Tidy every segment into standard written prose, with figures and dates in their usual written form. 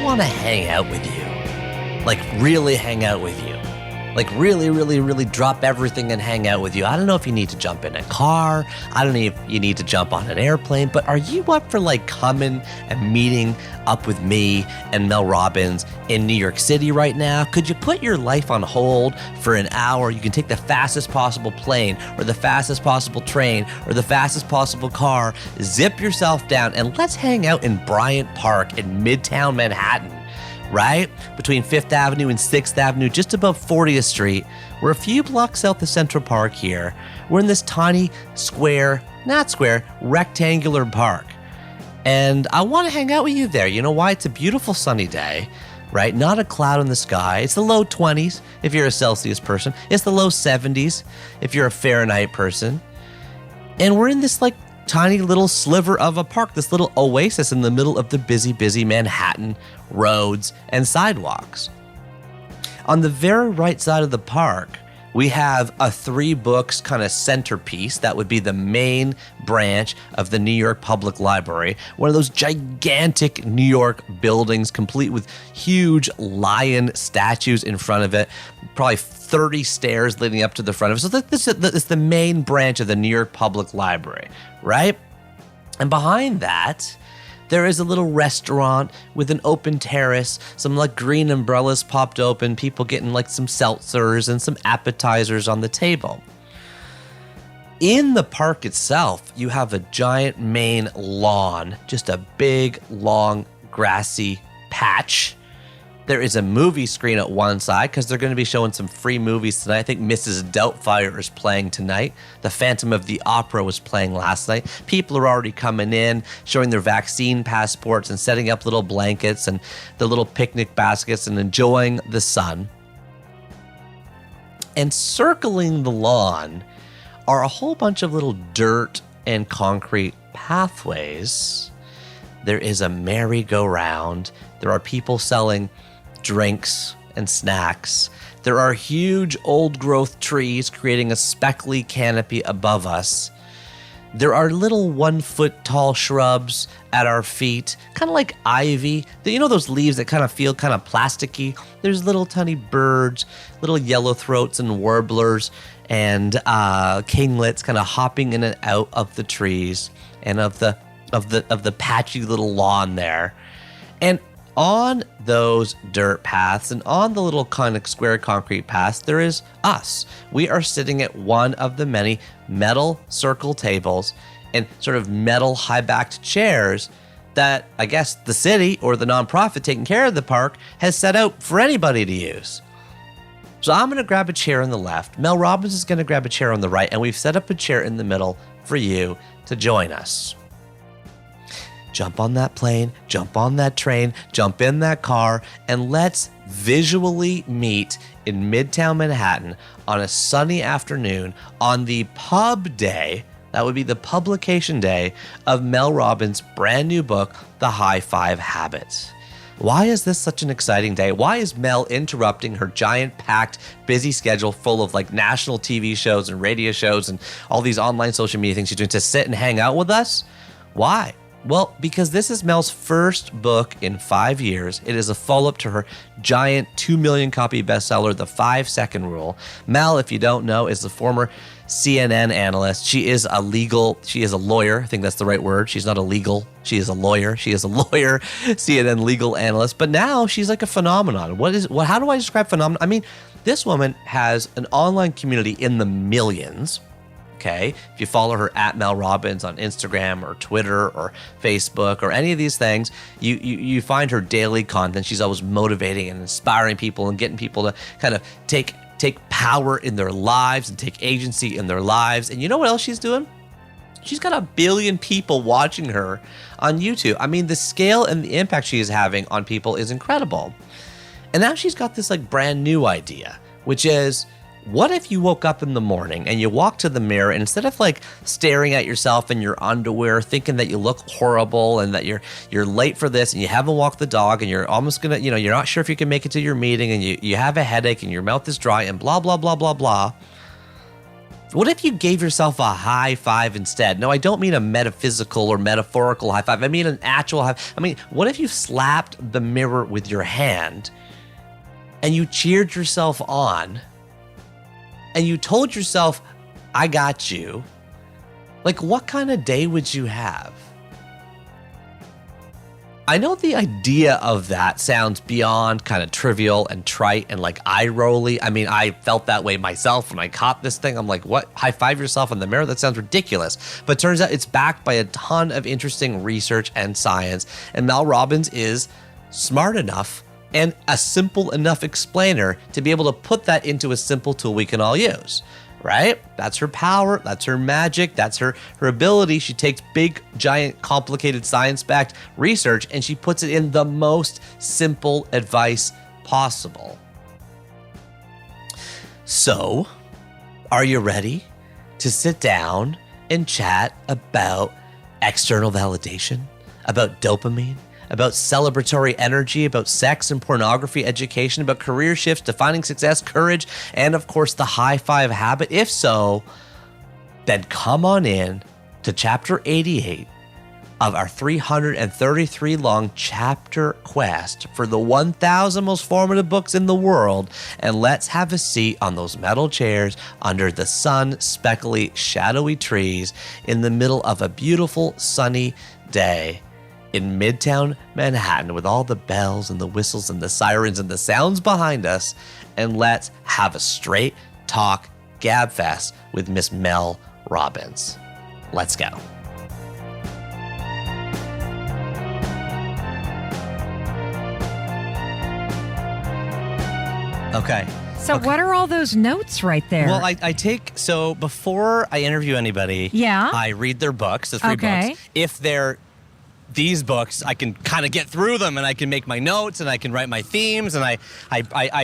want to hang out with you. Like really hang out with you. Like really, really, really drop everything and hang out with you. I don't know if you need to jump in a car. I don't know if you need to jump on an airplane, but are you up for like coming and meeting up with me and Mel Robbins in New York City right now? Could you put your life on hold for an hour? You can take the fastest possible plane or the fastest possible train or the fastest possible car, zip yourself down, and let's hang out in Bryant Park in Midtown Manhattan. Right? Between 5th Avenue and 6th Avenue, just above 40th Street. We're a few blocks south of Central Park here. We're in this tiny rectangular park. And I want to hang out with you there. You know why? It's a beautiful sunny day, right? Not a cloud in the sky. It's the low 20s if you're a Celsius person. It's the low 70s if you're a Fahrenheit person. And we're in this like tiny little sliver of a park, this little oasis in the middle of the busy Manhattan roads and sidewalks. On the very right side of the park, we have a 3-books kind of centerpiece that would be the main branch of the New York Public Library, one of those gigantic New York buildings complete with huge lion statues in front of it, probably 30 stairs leading up to the front of it. So this is the main branch of the New York Public Library, right? And behind that, there is a little restaurant with an open terrace, some like green umbrellas popped open, people getting like some seltzers and some appetizers on the table. In the park itself, you have a giant main lawn, just a big, long, grassy patch. There is a movie screen at one side because they're going to be showing some free movies tonight. I think Mrs. Doubtfire is playing tonight. The Phantom of the Opera was playing last night. People are already coming in, showing their vaccine passports and setting up little blankets and the little picnic baskets and enjoying the sun. And circling the lawn are a whole bunch of little dirt and concrete pathways. There is a merry-go-round. There are people selling drinks and snacks. There are huge old-growth trees creating a speckly canopy above us. There are little 1-foot-tall shrubs at our feet, kind of like ivy. You know those leaves that kind of feel kind of plasticky? There's little tiny birds, little yellowthroats and warblers and kinglets kind of hopping in and out of the trees and of the patchy little lawn there. And on those dirt paths and on the little kind of square concrete paths, there is us. We are sitting at one of the many metal circle tables and sort of metal high-backed chairs that I guess the city or the nonprofit taking care of the park has set out for anybody to use. So I'm going to grab a chair on the left. Mel Robbins is going to grab a chair on the right, and we've set up a chair in the middle for you to join us. Jump on that plane, jump on that train, jump in that car, and let's visually meet in Midtown Manhattan on a sunny afternoon on the pub day, that would be the publication day, of Mel Robbins' brand new book, The High Five Habit. Why is this such an exciting day? Why is Mel interrupting her giant, packed, busy schedule full of like national TV shows and radio shows and all these online social media things she's doing to sit and hang out with us? Why? Well, because this is Mel's first book in 5 years. It is a follow-up to her giant 2 million copy bestseller, The 5-Second Rule. Mel, if you don't know, is the former CNN analyst. She is a lawyer. I think that's the right word. She's not illegal. She is a lawyer. She is a lawyer, CNN legal analyst. But now she's like a phenomenon. How do I describe phenomenon? I mean, this woman has an online community in the millions. Okay, if you follow her at Mel Robbins on Instagram or Twitter or Facebook or any of these things, you find her daily content. She's always motivating and inspiring people and getting people to kind of take power in their lives and take agency in their lives. And you know what else she's doing? She's got 1 billion people watching her on YouTube. I mean, the scale and the impact she is having on people is incredible. And now she's got this like brand new idea, which is, what if you woke up in the morning and you walk to the mirror and instead of like staring at yourself in your underwear, thinking that you look horrible and that you're late for this and you haven't walked the dog and you're almost gonna, you're not sure if you can make it to your meeting and you have a headache and your mouth is dry and blah, blah, blah, blah, blah. What if you gave yourself a high five instead? No, I don't mean a metaphysical or metaphorical high five. I mean an actual high five. I mean, what if you slapped the mirror with your hand and you cheered yourself on and you told yourself, I got you? Like, what kind of day would you have? I know the idea of that sounds beyond kind of trivial and trite and like eye-rolly. I mean, I felt that way myself when I caught this thing. I'm like, what? High five yourself in the mirror? That sounds ridiculous. But turns out it's backed by a ton of interesting research and science. And Mel Robbins is smart enough and a simple enough explainer to be able to put that into a simple tool we can all use. Right? That's her power. That's her magic. That's her ability. She takes big, giant, complicated science-backed research and she puts it in the most simple advice possible. So, are you ready to sit down and chat about external validation, about dopamine, about celebratory energy, about sex and pornography education, about career shifts, defining success, courage, and of course the high five habit? If so, then come on in to chapter 88 of our 333 long chapter quest for the 1,000 most formative books in the world, and let's have a seat on those metal chairs under the sun speckly shadowy trees in the middle of a beautiful sunny day in Midtown Manhattan with all the bells and the whistles and the sirens and the sounds behind us, and let's have a straight talk gab fest with Miss Mel Robbins. Let's go. Okay. So what are all those notes right there? Well, I take, so before I interview anybody, I read their books, the three books. If they're these books, I can kind of get through them and I can make my notes and I can write my themes and I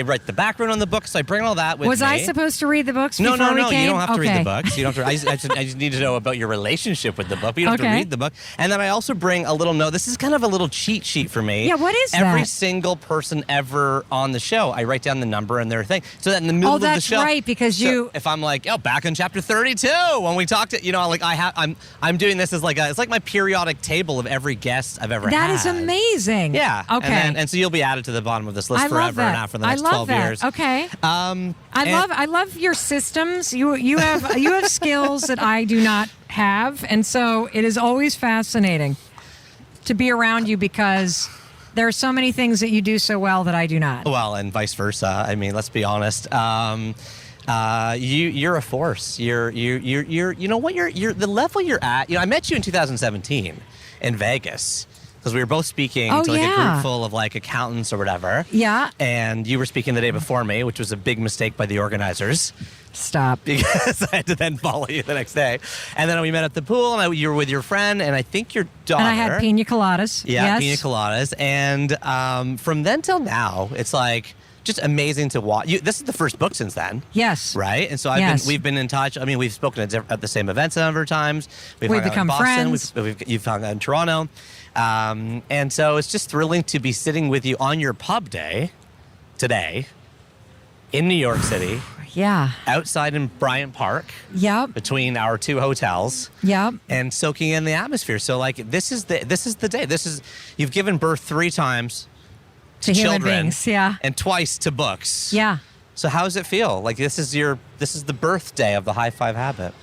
write the background on the books. So I bring all that with me. Was I supposed to read the books before we came? No, you don't have to read the books. You don't have to, I just need to know about your relationship with the book. But you don't have to read the book. And then I also bring a little note. This is kind of a little cheat sheet for me. Yeah, what is that? Every single person ever on the show, I write down the number and their thing. So that in the middle of the show. Oh, that's right, because if I'm like, back on chapter 32, when we talked to, like I'm doing this as it's like my periodic table of every guest I've ever had. That is amazing. Yeah. Okay. And so you'll be added to the bottom of this list forever and out for the next 12 years. Okay. I love your systems. You have skills that I do not have, and so it is always fascinating to be around you because there are so many things that you do so well that I do not. Well, and vice versa. I mean, let's be honest. You're a force. You're the level you're at. I met you in 2017 in Vegas because we were both speaking to a group full of accountants or whatever. Yeah. And you were speaking the day before me, which was a big mistake by the organizers. Stop. Because I had to then follow you the next day. And then we met at the pool and you were with your friend and I think your daughter. And I had pina coladas. Yeah, pina coladas. And from then till now, it's just amazing to watch. This is the first book since then. Yes. Right? And so we've been in touch. I mean, we've spoken at the same events a number of times. We've become friends. You've hung out in Toronto. And so it's just thrilling to be sitting with you on your pub day today in New York City. Yeah. Outside in Bryant Park. Yep. Between our two hotels. Yep. And soaking in the atmosphere. So this is the day. You've given birth 3 times to human children, beings, yeah, and twice to books. Yeah. So how does it feel? This is the birthday of the high five habit.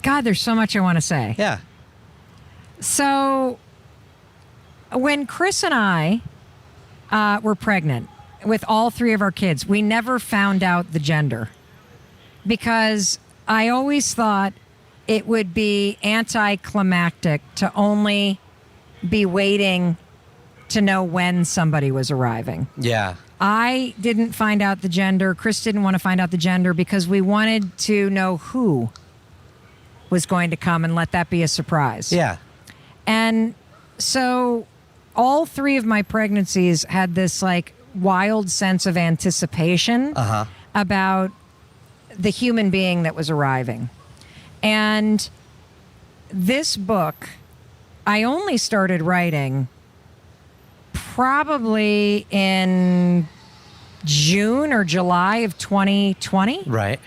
God, there's so much I want to say. Yeah. So when Chris and I were pregnant with all 3 of our kids, we never found out the gender because I always thought it would be anticlimactic to only be waiting to know when somebody was arriving. Yeah. I didn't find out the gender. Chris didn't want to find out the gender because we wanted to know who was going to come and let that be a surprise. Yeah. And so all 3 of my pregnancies had this wild sense of anticipation about the human being that was arriving. And this book, I only started writing probably in June or July of 2020. Right.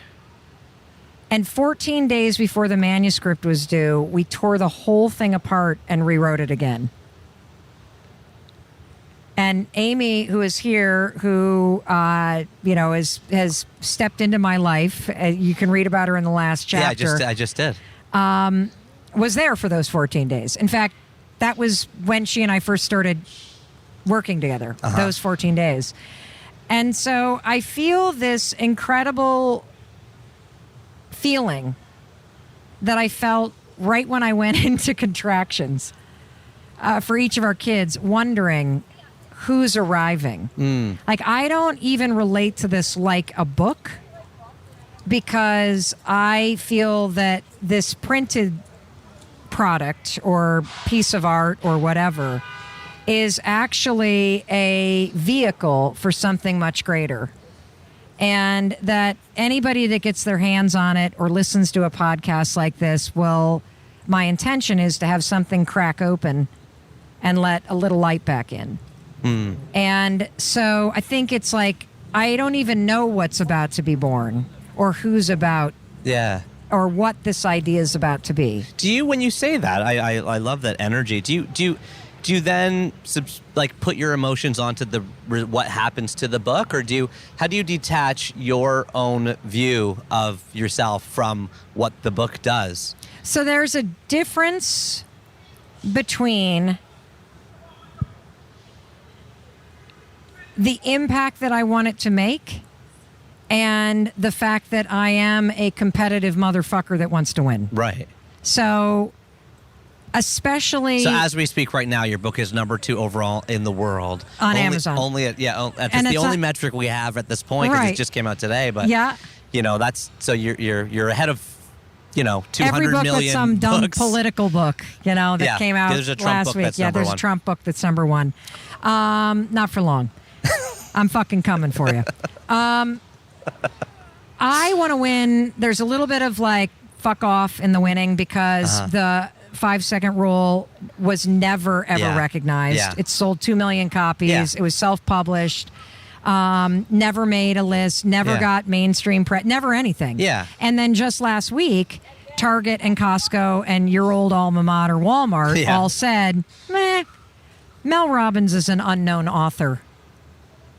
And 14 days before the manuscript was due, we tore the whole thing apart and rewrote it again. And Amy, who is here, who has stepped into my life. You can read about her in the last chapter. Yeah, I just did. Was there for those 14 days. In fact, that was when she and I first started working together. Those 14 days, and so I feel this incredible feeling that I felt right when I went into contractions for each of our kids, wondering who's arriving. Like, I don't even relate to this like a book, because I feel that this printed product or piece of art or whatever is actually a vehicle for something much greater. And that anybody that gets their hands on it or listens to a podcast like this my intention is to have something crack open and let a little light back in. And so I think it's like, I don't even know what's about to be born or who's about. Yeah. Or what this idea is about to be. Do you, when you say that, I love that energy. Do you then put your emotions onto what happens to the book, or how do you detach your own view of yourself from what the book does? So there's a difference between the impact that I want it to make and the fact that I am a competitive motherfucker that wants to win. Right. So, especially... So as we speak right now, your book is number 2 overall in the world. On Amazon. That's the only metric we have at this point, because it just came out today. But, that's... So you're ahead of, 200 every book million that's some dumb books. Political book, that came out there's a Trump last book week. That's number there's one. a Trump book that's number 1. Not for long. I'm fucking coming for you. I want to win. There's a little bit of fuck off in the winning, because the 5-second rule was never ever recognized. Yeah. It sold 2 million copies. Yeah. It was self-published. Never made a list. Never got mainstream press. Never anything. Yeah. And then just last week, Target and Costco and your old alma mater Walmart all said, meh, Mel Robbins is an unknown author.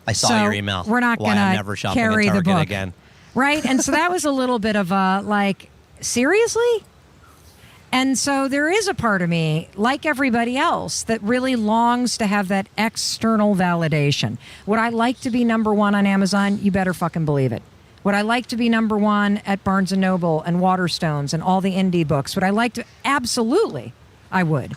I saw your email. We're not going to carry the book again. Right? And so that was a little bit of a, seriously? And so there is a part of me, like everybody else, that really longs to have that external validation. Would I like to be number 1 on Amazon? You better fucking believe it. Would I like to be number 1 at Barnes & Noble and Waterstones and all the indie books? Would I like to? Absolutely, I would.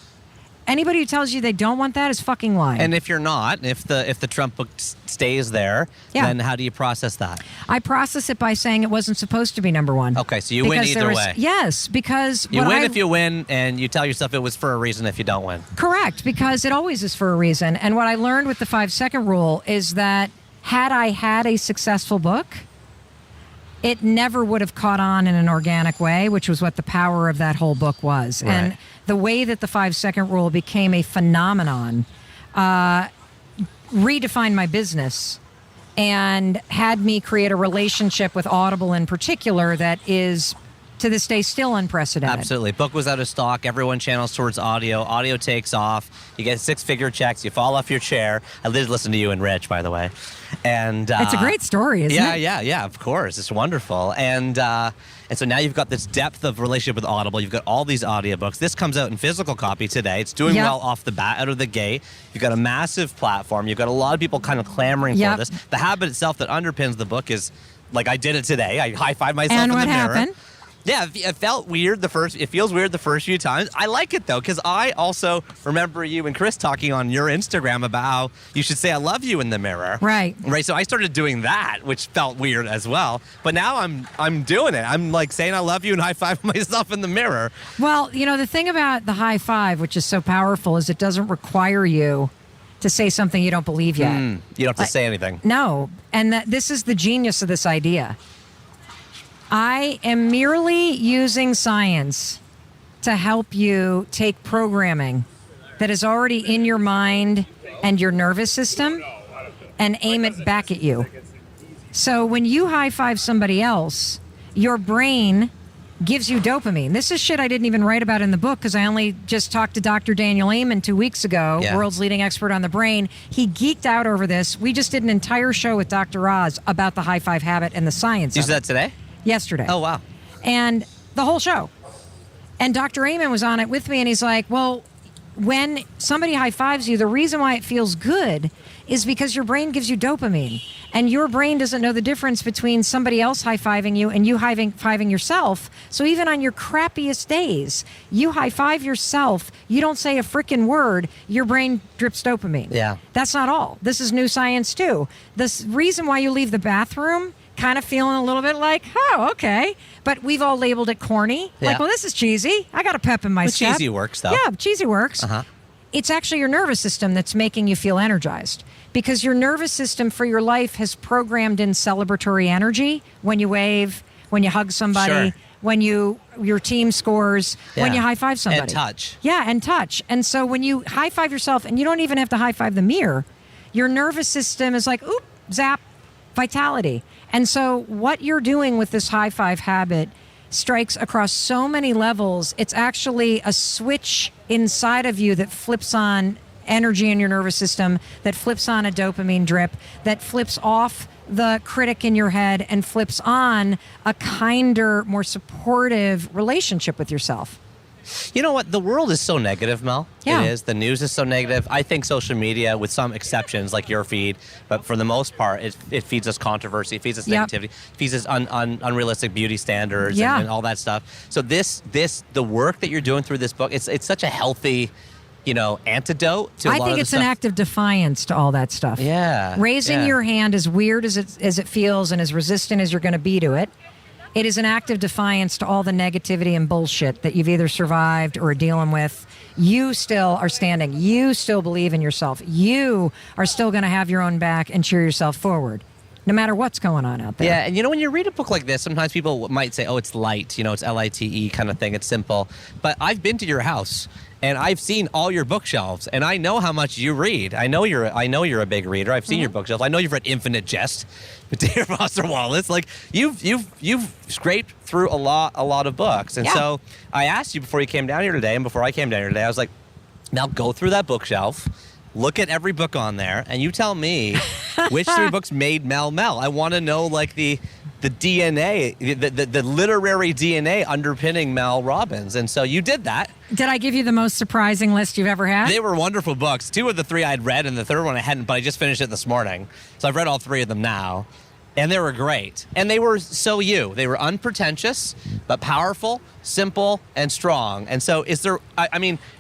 Anybody who tells you they don't want that is fucking lying. And if you're not, if the Trump book stays there, then how do you process that? I process it by saying it wasn't supposed to be number 1. Okay, so you win either way. Yes, because you win if you win, and you tell yourself it was for a reason if you don't win. Correct, because it always is for a reason. And what I learned with the 5-second rule is that had I had a successful book, it never would have caught on in an organic way, which was what the power of that whole book was. Right. And the way that the 5-second rule became a phenomenon redefined my business and had me create a relationship with Audible in particular that is, to this day, still unprecedented. Absolutely. Book was out of stock. Everyone channels towards audio. Audio takes off. You get 6-figure checks. You fall off your chair. I did listen to you and Rich, by the way. And it's a great story, isn't it? Yeah, of course. It's wonderful. And so now you've got this depth of relationship with Audible. You've got all these audiobooks. This comes out in physical copy today. It's doing well off the bat, out of the gate. You've got a massive platform. You've got a lot of people kind of clamoring for this. The habit itself that underpins the book is, I did it today. I high-fived myself in the mirror. And what happened? Yeah, it felt weird it feels weird the first few times. I like it, though, because I also remember you and Chris talking on your Instagram about how you should say I love you in the mirror. Right. So I started doing that, which felt weird as well. But now I'm doing it. I'm saying I love you and high-fiving myself in the mirror. Well, the thing about the high five, which is so powerful, is it doesn't require you to say something you don't believe yet. You don't have to say anything. No. And this is the genius of this idea. I am merely using science to help you take programming that is already in your mind and your nervous system and aim it back at you. So when you high five somebody else, your brain gives you dopamine. This is shit I didn't even write about in the book because I only just talked to Dr. Daniel Amen 2 weeks ago, world's leading expert on the brain. He geeked out over this. We just did an entire show with Dr. Oz about the high five habit and the science You of said it. that today? Yesterday. Oh, wow. And the whole show. And Dr. Amen was on it with me, and he's like, well, when somebody high fives you, the reason why it feels good is because your brain gives you dopamine. And your brain doesn't know the difference between somebody else high fiving you and you high fiving yourself. So even on your crappiest days, you high five yourself, you don't say a freaking word, your brain drips dopamine. Yeah. That's not all. This is new science too. The reason why you leave the bathroom kind of feeling a little bit like, oh, okay. But we've all labeled it corny. Yeah. Like, well, this is cheesy. I got a pep in my But step. cheesy works, though. Yeah, cheesy works. Uh-huh. It's actually your nervous system that's making you feel energized because your nervous system for your life has programmed in celebratory energy when you wave, when you hug somebody, Sure. when your team scores, when Yeah. you high five somebody. And touch. Yeah, and touch. And so when you high five yourself, and you don't even have to high five the mirror, your nervous system is like, oop, zap, vitality. And so what you're doing with this high five habit strikes across so many levels. It's actually a switch inside of you that flips on energy in your nervous system, that flips on a dopamine drip, that flips off the critic in your head and flips on a kinder, more supportive relationship with yourself. You know what? The world is so negative, Mel. Yeah. It is. The news is so negative. I think social media, with some exceptions like your feed, but for the most part, it feeds us controversy, it feeds us Yep. negativity, feeds us unrealistic beauty standards Yeah. and all that stuff. So the work that you're doing through this book, it's such a healthy, antidote to a I lot think of the it's an stuff. act of defiance to all that stuff. Yeah. Raising yeah. your hand, as weird as it feels and as resistant as you're going to be to it, it is an act of defiance to all the negativity and bullshit that you've either survived or are dealing with. You still are standing. You still believe in yourself. You are still going to have your own back and cheer yourself forward, no matter what's going on out there. Yeah, and when you read a book like this, sometimes people might say, oh, it's light, it's L-I-T-E kind of thing, it's simple. But I've been to your house, and I've seen all your bookshelves, and I know how much you read. I know you're a big reader. I've seen your bookshelves. I know you've read Infinite Jest with David Foster Wallace. Like, you've scraped through a lot of books. And so I asked you before you came down here today, and before I came down here today, I was like, now go through that bookshelf, look at every book on there, and you tell me which 3 books made Mel. I want to know, like, the DNA, the literary DNA underpinning Mel Robbins. And so you did that. Did I give you the most surprising list you've ever had? They were wonderful books. 2 of the 3 I'd read, and the third one I hadn't, but I just finished it this morning. So I've read all 3 of them now. And they were great. And they were so you. They were unpretentious, but powerful, simple, and strong. And so is there,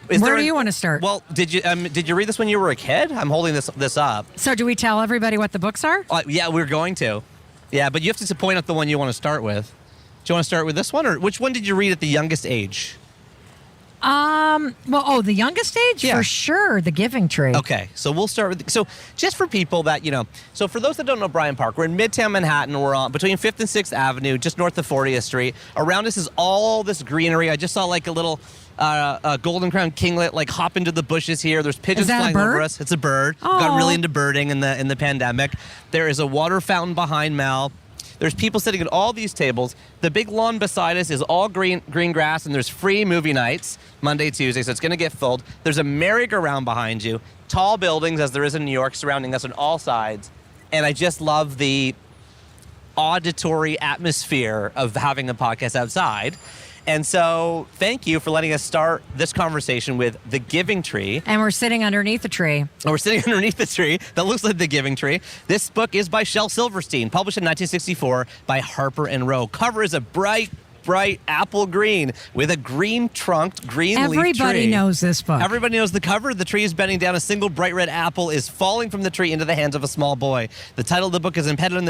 Where do you want to start? Well, did you read this when you were a kid? I'm holding this up. So do we tell everybody what the books are? Yeah, we're going to. Yeah, but you have to point out the one you want to start with. Do you want to start with this one, or which one did you read at the youngest age? The youngest age? Yeah. For sure, The Giving Tree. Okay, so we'll start with, so just for people that, so for those that don't know Bryant Park, we're in Midtown Manhattan. We're on between 5th and 6th Avenue, just north of 40th Street. Around us is all this greenery. I just saw like a little golden crowned kinglet like hop into the bushes here. There's pigeons Is that a flying bird? over us. It's a bird. Oh. Got really into birding in the pandemic. There is a water fountain behind Mel. There's people sitting at all these tables. The big lawn beside us is all green grass, and there's free movie nights Monday, Tuesday, so it's going to get filled. There's a merry-go-round behind you, tall buildings, as there is in New York, surrounding us on all sides. And I just love the auditory atmosphere of having a podcast outside. And so thank you for letting us start this conversation with The Giving Tree. And we're sitting underneath the tree. And we're sitting underneath the tree that looks like The Giving Tree. This book is by Shel Silverstein, published in 1964 by Harper & Row. Cover is a bright apple green with a green-trunked, green leaf tree. Everybody knows this book. Everybody knows the cover. The tree is bending down. A single bright red apple is falling from the tree into the hands of a small boy. The title of the book is embedded in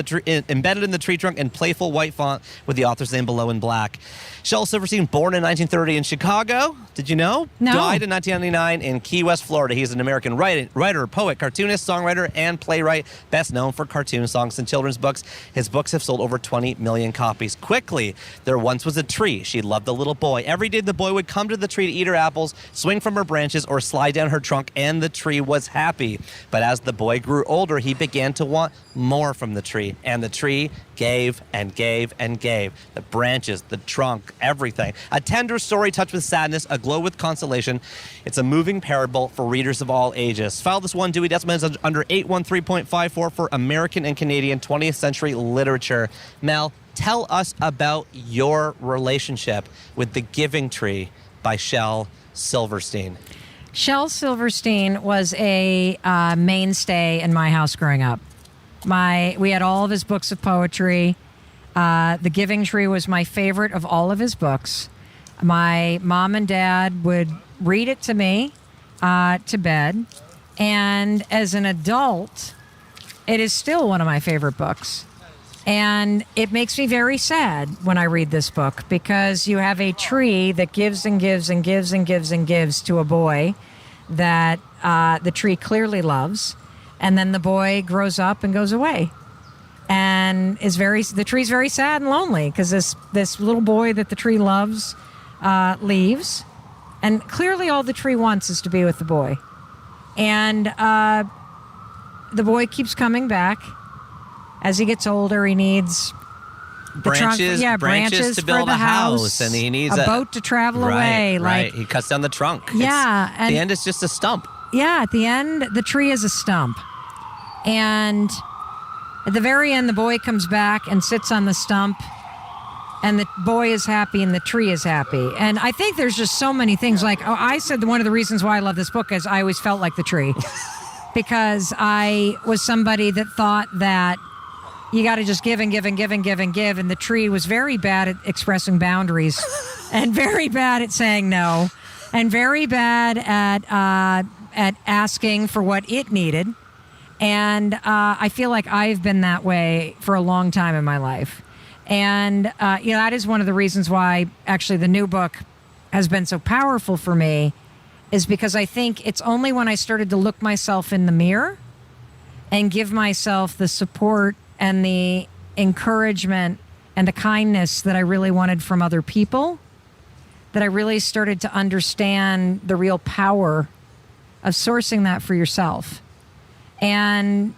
the tree trunk in playful white font with the author's name below in black. Shel Silverstein, born in 1930 in Chicago. Did you know? No. Died in 1999 in Key West, Florida. He's an American writer, poet, cartoonist, songwriter, and playwright, best known for cartoon songs and children's books. His books have sold over 20 million copies. Quickly, their once once was a tree. She loved the little boy. Every day the boy would come to the tree to eat her apples, swing from her branches, or slide down her trunk, and the tree was happy. But as the boy grew older, he began to want more from the tree, and the tree gave and gave and gave. The branches, the trunk, everything. A tender story touched with sadness, aglow with consolation. It's a moving parable for readers of all ages. File this one, Dewey Decimal is under 813.54 for American and Canadian 20th century literature. Mel, tell us about your relationship with The Giving Tree by Shel Silverstein. Shel Silverstein was a mainstay in my house growing up. We had all of his books of poetry. The Giving Tree was my favorite of all of his books. My mom and dad would read it to me to bed. And as an adult, it is still one of my favorite books. And it makes me very sad when I read this book, because you have a tree that gives and gives and gives and gives and gives to a boy that the tree clearly loves. And then the boy grows up and goes away, and the tree's very sad and lonely, because this little boy that the tree loves leaves, and clearly all the tree wants is to be with the boy. And the boy keeps coming back. As he gets older, he needs branches to build a house, and he needs a boat to travel away. Right, he cuts down the trunk. Yeah, at the end, it's just a stump. Yeah, at the end, the tree is a stump. And at the very end, the boy comes back and sits on the stump, and the boy is happy and the tree is happy. And I think there's just so many things. I said one of the reasons why I love this book is I always felt like the tree, because I was somebody that thought that you got to just give and give and give and give and give. And the tree was very bad at expressing boundaries and very bad at saying no, and very bad at asking for what it needed. And I feel like I've been that way for a long time in my life. And, that is one of the reasons why actually the new book has been so powerful for me, is because I think it's only when I started to look myself in the mirror and give myself the support and the encouragement and the kindness that I really wanted from other people that I really started to understand the real power of sourcing that for yourself. And,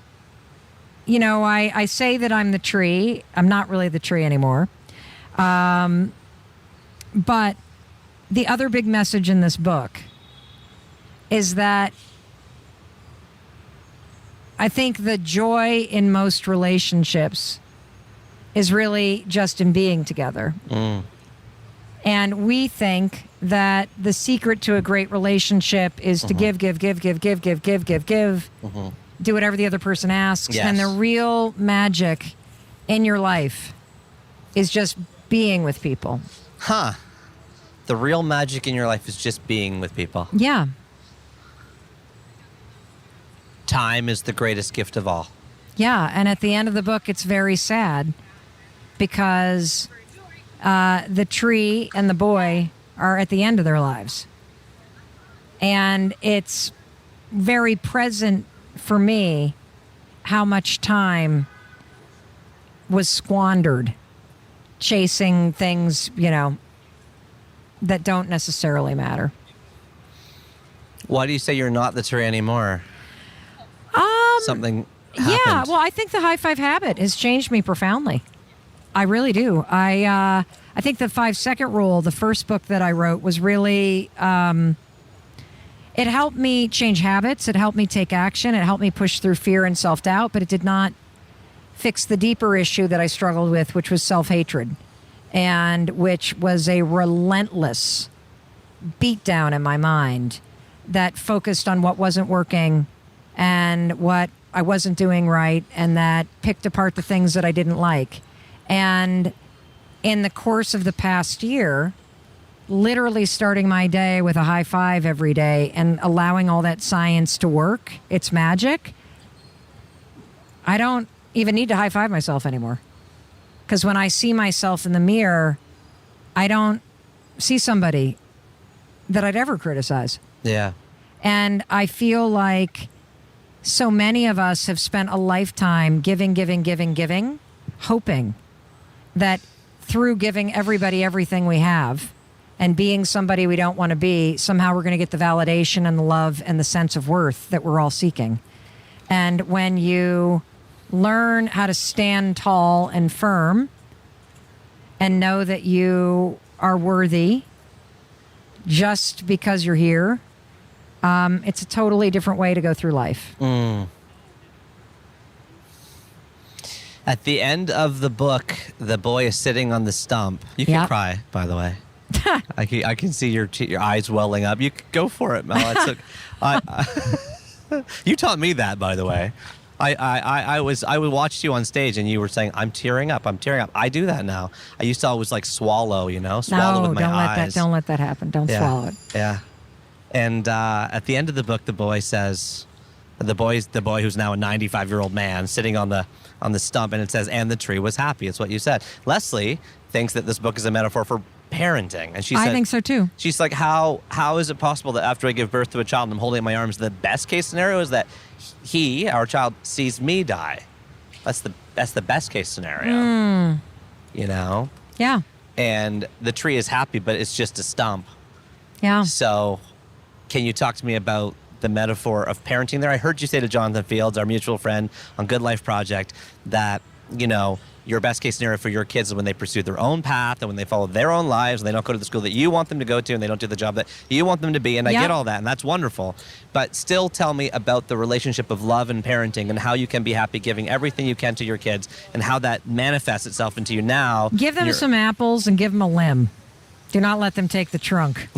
I say that I'm the tree. I'm not really the tree anymore. But the other big message in this book is that I think the joy in most relationships is really just in being together. Mm. And we think that the secret to a great relationship is to give. Mm-hmm. Do whatever the other person asks. Yes. And the real magic in your life is just being with people. Huh. The real magic in your life is just being with people. Yeah. Time is the greatest gift of all. Yeah. And at the end of the book, it's very sad, because the tree and the boy are at the end of their lives. And it's very present for me how much time was squandered chasing things, that don't necessarily matter. Why do you say you're not the tree anymore? Something happened. Yeah, well, I think the high five habit has changed me profoundly. I really do. I think the 5-second rule, the first book that I wrote, was really... it helped me change habits. It helped me take action. It helped me push through fear and self-doubt, but it did not fix the deeper issue that I struggled with, which was self-hatred, and which was a relentless beatdown in my mind that focused on what wasn't working and what I wasn't doing right, and that picked apart the things that I didn't like. And in the course of the past year, literally starting my day with a high five every day and allowing all that science to work, it's magic. I don't even need to high five myself anymore. Because when I see myself in the mirror, I don't see somebody that I'd ever criticize. Yeah. And I feel like so many of us have spent a lifetime giving, hoping that through giving everybody everything we have and being somebody we don't want to be, somehow we're going to get the validation and the love and the sense of worth that we're all seeking. And when you learn how to stand tall and firm and know that you are worthy just because you're here, it's a totally different way to go through life. At the end of the book, the boy is sitting on the stump. You can cry, by the way. I can see your eyes welling up. You go for it, Mel. You taught me that, by the way. I watched you on stage and you were saying, I'm tearing up. I do that now. I used to always swallow, swallow with my eyes. Don't let that happen. Don't swallow it. Yeah. And at the end of the book, the boy says, the boy who's now a 95-year-old man sitting on the stump, and it says, and the tree was happy. It's what you said. Leslie thinks that this book is a metaphor for parenting. And she said, I think so too. She's like, how is it possible that after I give birth to a child and I'm holding it in my arms, the best case scenario is that our child, sees me die. That's the best case scenario. Yeah. And the tree is happy, but it's just a stump. Yeah. So can you talk to me about the metaphor of parenting there? I heard you say to Jonathan Fields, our mutual friend on Good Life Project, that, your best case scenario for your kids is when they pursue their own path and when they follow their own lives and they don't go to the school that you want them to go to and they don't do the job that you want them to be. And I get all that, and that's wonderful. But still tell me about the relationship of love and parenting and how you can be happy giving everything you can to your kids and how that manifests itself into you now. Give them some apples and give them a limb. Do not let them take the trunk.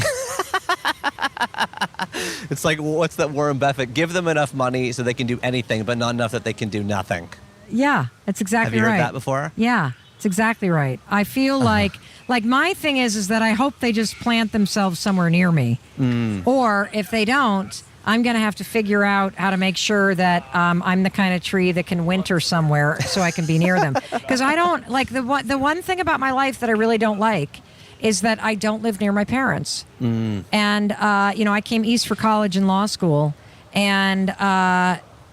It's like, what's that Warren Buffett? Give them enough money so they can do anything, but not enough that they can do nothing. Yeah, that's exactly right. Have you heard that before? Yeah, it's exactly right. I feel like my thing is that I hope they just plant themselves somewhere near me. Or if they don't, I'm going to have to figure out how to make sure that I'm the kind of tree that can winter somewhere so I can be near them. Because I don't, the one thing about my life that I really don't like is that I don't live near my parents. And, I came east for college and law school, and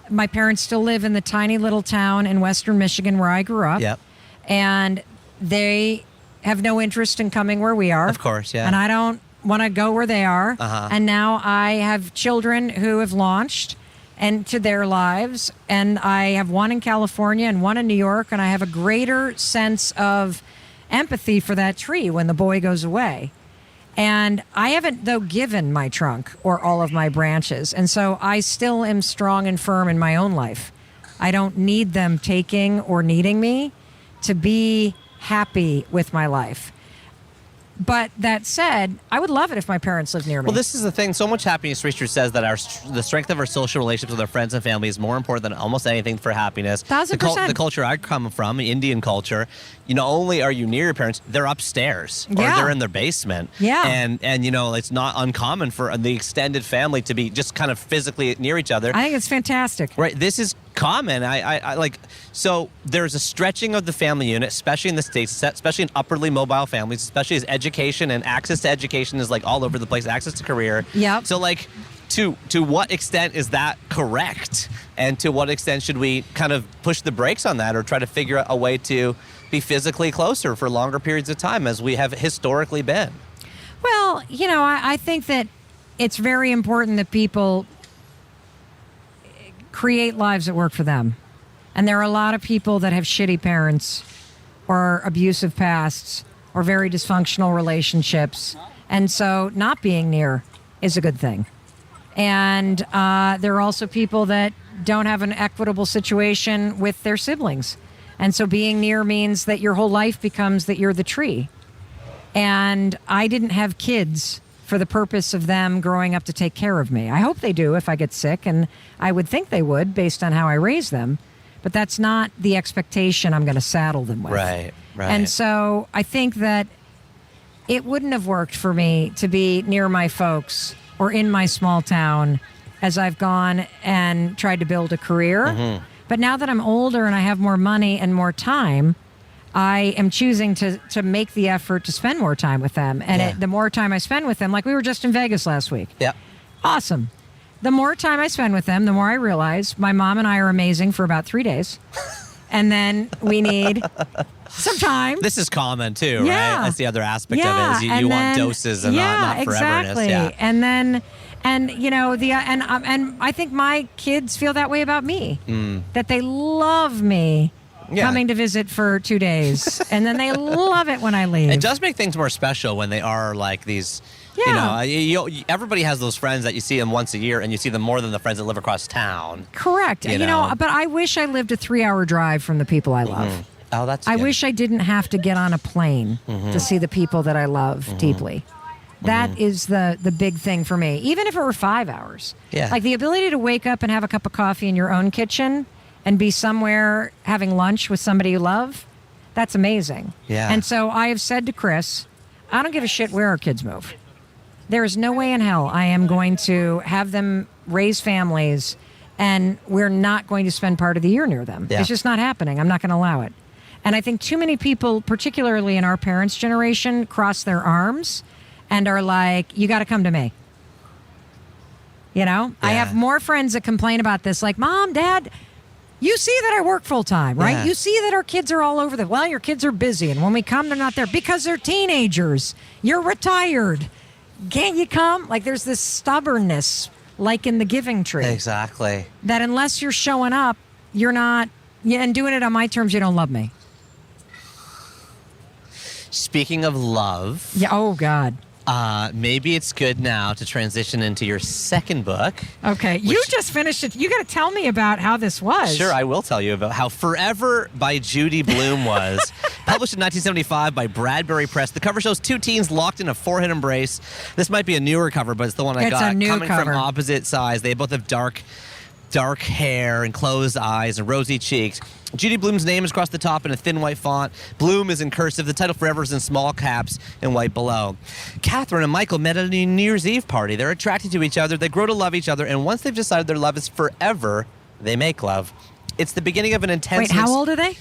my parents still live in the tiny little town in western Michigan where I grew up. Yep. And they have no interest in coming where we are. Of course, yeah. And I don't want to go where they are. Uh-huh. And now I have children who have launched into their lives. And I have one in California and one in New York. And I have a greater sense of empathy for that tree when the boy goes away. And I haven't, though, given my trunk or all of my branches. And so I still am strong and firm in my own life. I don't need them taking or needing me to be happy with my life. But that said, I would love it if my parents lived near me. Well, this is the thing. So much happiness research says that the strength of our social relationships with our friends and family is more important than almost anything for happiness. 1,000%. The culture I come from, Indian culture, only are you near your parents, they're upstairs or they're in their basement. Yeah. And it's not uncommon for the extended family to be just kind of physically near each other. I think it's fantastic. Right. This is common. I like, so there's a stretching of the family unit, especially in the States, especially in upwardly mobile families, especially as education and access to education is all over the place, access to career. Yep. So to what extent is that correct? And to what extent should we kind of push the brakes on that or try to figure out a way to be physically closer for longer periods of time as we have historically been? Well, I think that it's very important that people create lives that work for them. And there are a lot of people that have shitty parents or abusive pasts or very dysfunctional relationships. And so not being near is a good thing. And there are also people that don't have an equitable situation with their siblings. And so being near means that your whole life becomes that you're the tree. And I didn't have kids for the purpose of them growing up to take care of me. I hope they do if I get sick, and I would think they would based on how I raised them. But that's not the expectation I'm going to saddle them with. Right. And so I think that it wouldn't have worked for me to be near my folks or in my small town as I've gone and tried to build a career. Mm-hmm. But now that I'm older and I have more money and more time, I am choosing to make the effort to spend more time with them. And the more time I spend with them, like we were just in Vegas last week. Yeah. Awesome. The more time I spend with them, the more I realize my mom and I are amazing for about 3 days. and then we need some time. This is common too, Yeah. right? That's the other aspect Yeah, of it. Is you and want then- doses and yeah, not foreverness. exactly. Yeah. And then, and you know, and I think my kids feel that way about me. That they love me Yeah. coming to visit for 2 days, and then they love it when I leave. It does make things more special when they are like these. You Yeah. know, everybody has those friends that you see them once a year, and you see them more than the friends that live across town. Correct. You You know, know. but I wish I lived a 3-hour drive from the people I love. Oh, that's. I good. wish I didn't have to get on a plane to see the people that I love deeply. That is the big thing for me. Even if it were 5 hours. Yeah. Like the ability to wake up and have a cup of coffee in your own kitchen and be somewhere having lunch with somebody you love, that's amazing. Yeah. And so I have said to Chris, I don't give a shit where our kids move. There is no way in hell I am going to have them raise families and we're not going to spend part of the year near them. Yeah. It's just not happening. I'm not going to allow it. And I think too many people, particularly in our parents' generation, cross their arms and are like, you got to come to me. You know, I Yeah. have more friends that complain about this, like, Mom, Dad, you see that I work full time, right? Yeah. You see that our kids are all over the, well, your kids are busy. And when we come, they're not there because they're teenagers. You're retired. Can't you come? Like there's this stubbornness, like in the giving tree, Exactly. that unless you're showing up, you're not, yeah, and doing it on my terms, you don't love me. Speaking of love, Yeah. Oh, God. maybe it's good now to transition into your second book. Okay. You just finished it. You got to tell me about how this was. Sure, I will tell you about how Forever by Judy Blume was. Published in 1975 by Bradbury Press. The cover shows two teens locked in a forehead embrace. This might be a newer cover, but it's the one I It's got. a new Coming cover. from opposite sides. They both have dark hair and closed eyes and rosy cheeks. Judy Blume's name is across the top in a thin white font. Bloom is in cursive. The title Forever is in small caps and white below. Catherine and Michael met at a New Year's Eve party. They're attracted to each other. They grow to love each other. And once they've decided their love is forever, they make love. It's the beginning of an intense... Wait, how old are they?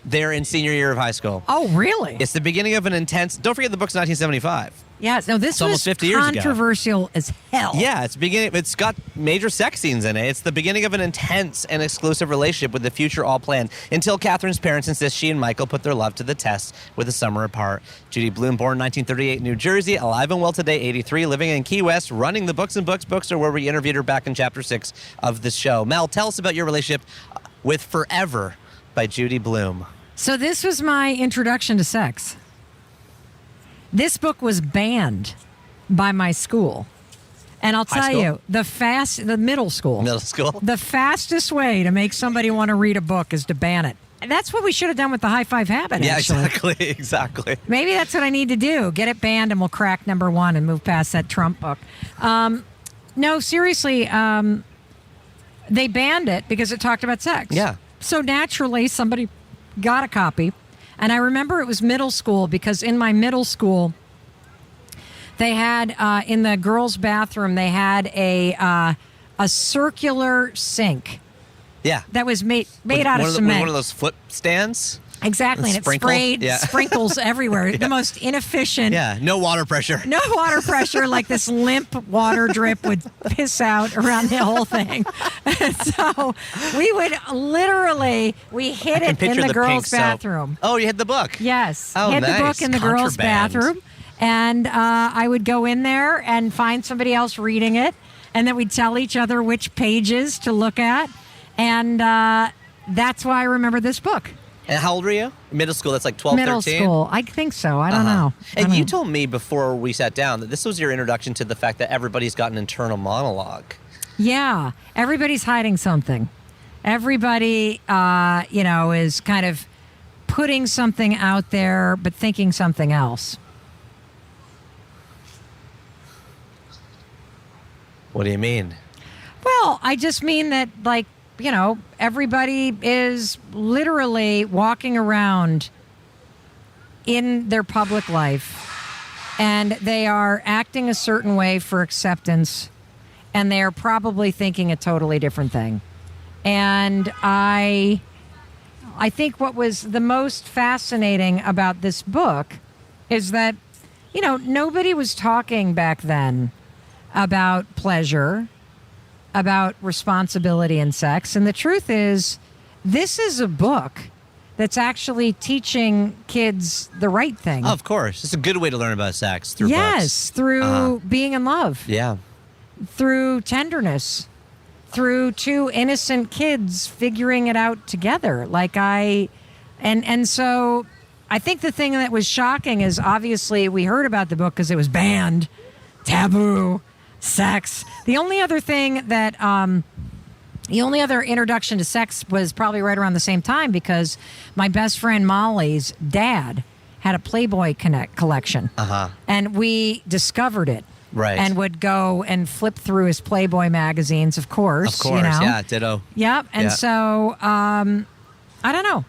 They're in senior year of high school. Oh, really? It's the beginning of an intense... Don't forget the book's 1975. Yes. No, this It's almost was 50 years ago. controversial as hell. Yeah, it's got major sex scenes in it. It's the beginning of an intense and exclusive relationship with the future all planned until Catherine's parents insist she and Michael put their love to the test with a summer apart. Judy Blume, born 1938 in New Jersey, alive and well today, 83, living in Key West, running the Books and Books bookstore where we interviewed her back in chapter 6 of the show. Mel, tell us about your relationship with Forever by Judy Blume. So this was my introduction to sex. This book was banned by my school. And I'll High tell school? you, the middle school. Middle school? The fastest way to make somebody want to read a book is to ban it. And that's what we should have done with the high five habit, Yeah, actually. exactly. Maybe that's what I need to do. Get it banned and we'll crack number 1 and move past that Trump book. No, seriously, they banned it because it talked about sex. Yeah. So naturally, somebody got a copy. And I remember it was middle school because in my middle school, they had, in the girls' bathroom, they had a circular sink Yeah. that was made out of cement. One of those flip stands? Exactly, and it Sprinkle? sprayed Yeah. sprinkles everywhere. The most inefficient. Yeah, no water pressure. No water pressure, like this limp water drip would piss out around the whole thing. And so we would we hid I can it in picture the pink girls' soap. bathroom. Oh, you had the book? Yes, Oh, hid the nice. book in the girls' Contraband. bathroom, and I would go in there and find somebody else reading it, and then we'd tell each other which pages to look at, and that's why I remember this book. And how old were you? Middle school, that's like 12, Middle 13? school, I think so. I don't know. I And don't you know. told me before we sat down that this was your introduction to the fact that everybody's got an internal monologue. Yeah, everybody's hiding something. Everybody, is kind of putting something out there, but thinking something else. What do you mean? Well, I just mean that, everybody is literally walking around in their public life and they are acting a certain way for acceptance and they are probably thinking a totally different thing. And I think what was the most fascinating about this book is that, nobody was talking back then about pleasure, about responsibility in sex. And the truth is, this is a book that's actually teaching kids the right thing. Of course. It's a good way to learn about sex through books. Yes, through being in love. Yeah. Through tenderness. Through two innocent kids figuring it out together. And so I think the thing that was shocking is obviously we heard about the book because it was banned, taboo, sex. The only other thing that, the only other introduction to sex was probably right around the same time because my best friend Molly's dad had a Playboy collection. And we discovered it. Right. And would go and flip through his Playboy magazines, of course. Of course, yeah, ditto. Yep. And so, I don't know.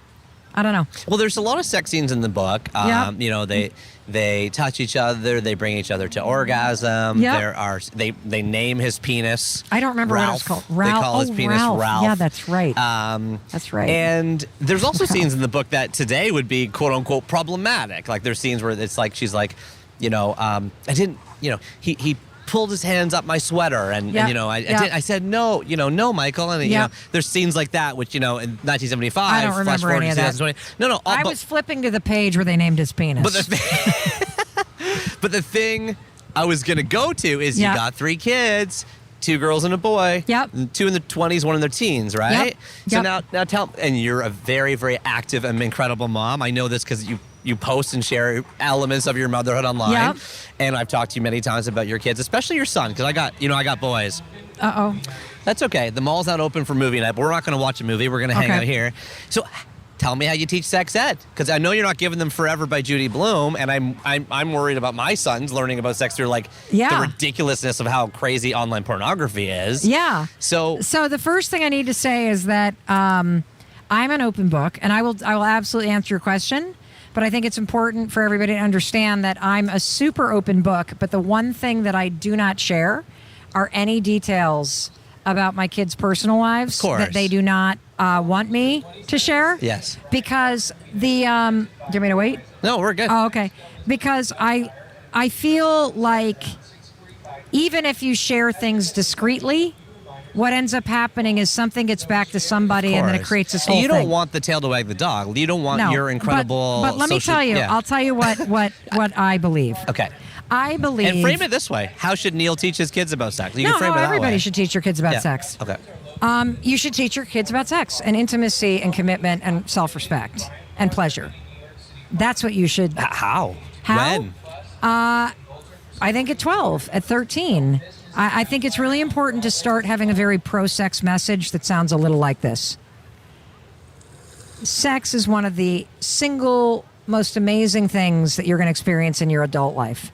Well, there's a lot of sex scenes in the book. You know, they touch each other. They bring each other to orgasm. Yep. They name his penis. I don't remember Ralph. what it's called. Ralph. They call his penis Ralph. Yeah, that's right. That's right. And there's also scenes in the book that today would be quote unquote problematic. Like there's scenes where it's like she's like, you know, I didn't, you know, he pulled his hands up my sweater and you know I said no, you know, no, Michael, and you know there's scenes like that which, you know, in 1975 I don't remember any of that. No, I was flipping to the page where they named his penis. But the thing I was gonna go to is you got 3 kids, 2 girls and a boy. Yep. 2 in their 20s, 1 in their teens, right? So now tell, and you're a very, very active and incredible mom. I know this because you post and share elements of your motherhood online. Yep. And I've talked to you many times about your kids, especially your son, because I got boys. Uh-oh. That's okay. The mall's not open for movie night, but we're not going to watch a movie. We're going to hang out here. So tell me how you teach sex ed, because I know you're not giving them Forever by Judy Blume, and I'm worried about my sons learning about sex through the ridiculousness of how crazy online pornography is. Yeah. So the first thing I need to say is that I'm an open book, and I will absolutely answer your question. But I think it's important for everybody to understand that I'm a super open book. But the one thing that I do not share are any details about my kids' personal lives that they do not want me to share. Yes. Because do you want me to wait? No, we're good. Oh, okay. Because I feel like even if you share things discreetly, what ends up happening is something gets back to somebody and then it creates this whole thing. You don't want the tail to wag the dog. You don't want your incredible But let me tell you, I'll tell you what I believe. Okay. I believe... And frame it this way. How should Neil teach his kids about sex? You can frame it that everybody way. should teach your kids about sex. Okay. You should teach your kids about sex and intimacy and commitment and self-respect and pleasure. That's what you should... How? When? I think at 12, at 13... I think it's really important to start having a very pro-sex message that sounds a little like this. Sex is one of the single most amazing things that you're going to experience in your adult life.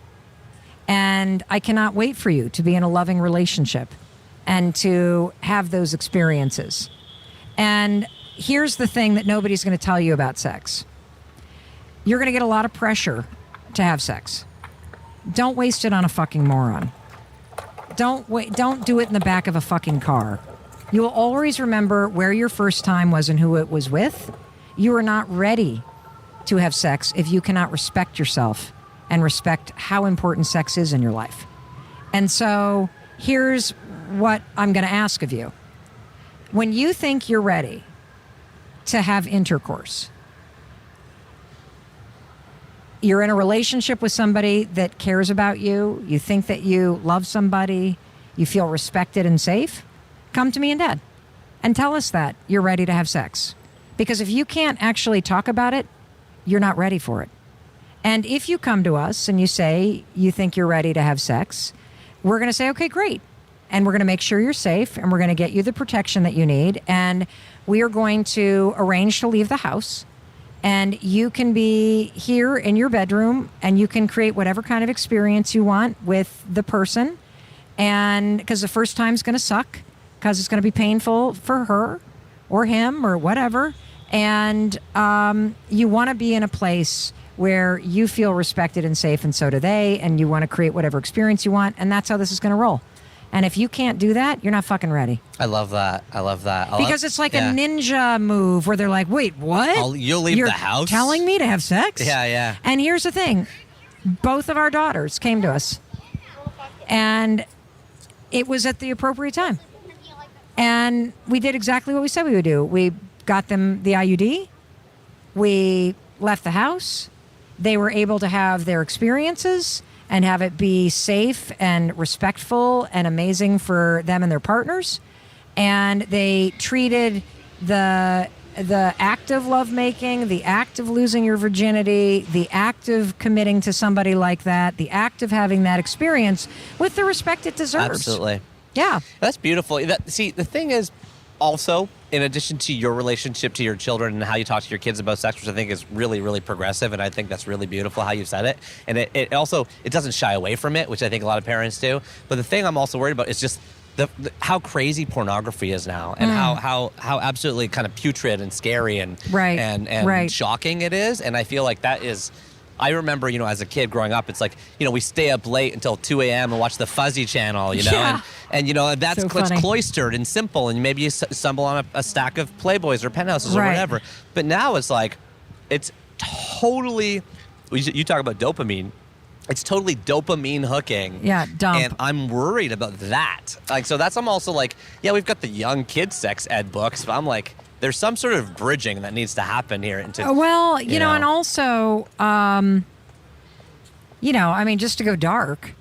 And I cannot wait for you to be in a loving relationship and to have those experiences. And here's the thing that nobody's going to tell you about sex. You're going to get a lot of pressure to have sex. Don't waste it on a fucking moron. Don't do it in the back of a fucking car. You will always remember where your first time was and who it was with. You are not ready to have sex if you cannot respect yourself and respect how important sex is in your life. And so here's what I'm going to ask of you. When you think you're ready to have intercourse, you're in a relationship with somebody that cares about you, you think that you love somebody, you feel respected and safe, come to me and Dad and tell us that you're ready to have sex. Because if you can't actually talk about it, you're not ready for it. And if you come to us and you say you think you're ready to have sex, we're going to say, okay, great. And we're going to make sure you're safe and we're going to get you the protection that you need. And we are going to arrange to leave the house. And you can be here in your bedroom and you can create whatever kind of experience you want with the person. And because the first time's going to suck because it's going to be painful for her or him or whatever. And you want to be in a place where you feel respected and safe, and so do they. And you want to create whatever experience you want. And that's how this is going to roll. And if you can't do that, you're not fucking ready. I love that. Because it's like a ninja move where they're like, wait, what? You'll leave You're the house? telling me to have sex? Yeah. And here's the thing. Both of our daughters came to us. And it was at the appropriate time. And we did exactly what we said we would do. We got them the IUD. we left the house. They were able to have their experiences and have it be safe and respectful and amazing for them and their partners. And they treated the act of lovemaking, the act of losing your virginity, the act of committing to somebody like that, the act of having that experience with the respect it deserves. Absolutely. Yeah. That's beautiful. See, the thing is, also, in addition to your relationship to your children and how you talk to your kids about sex, which I think is really, really progressive, and I think that's really beautiful how you've said it. And it also, it doesn't shy away from it, which I think a lot of parents do. But the thing I'm also worried about is just how crazy pornography is now, and how absolutely kind of putrid and scary and shocking it is. And I feel like that is, I remember, as a kid growing up, it's like, we stay up late until 2 a.m. and watch the Fuzzy Channel, and that's so it's cloistered and simple, and maybe you stumble on a stack of Playboys or Penthouses or whatever. But now it's like, it's totally, you talk about dopamine. It's totally dopamine hooking. Yeah, dump. And I'm worried about that. So I'm also like, yeah, we've got the young kid sex ed books, but I'm like, there's some sort of bridging that needs to happen here. And also, just to go dark,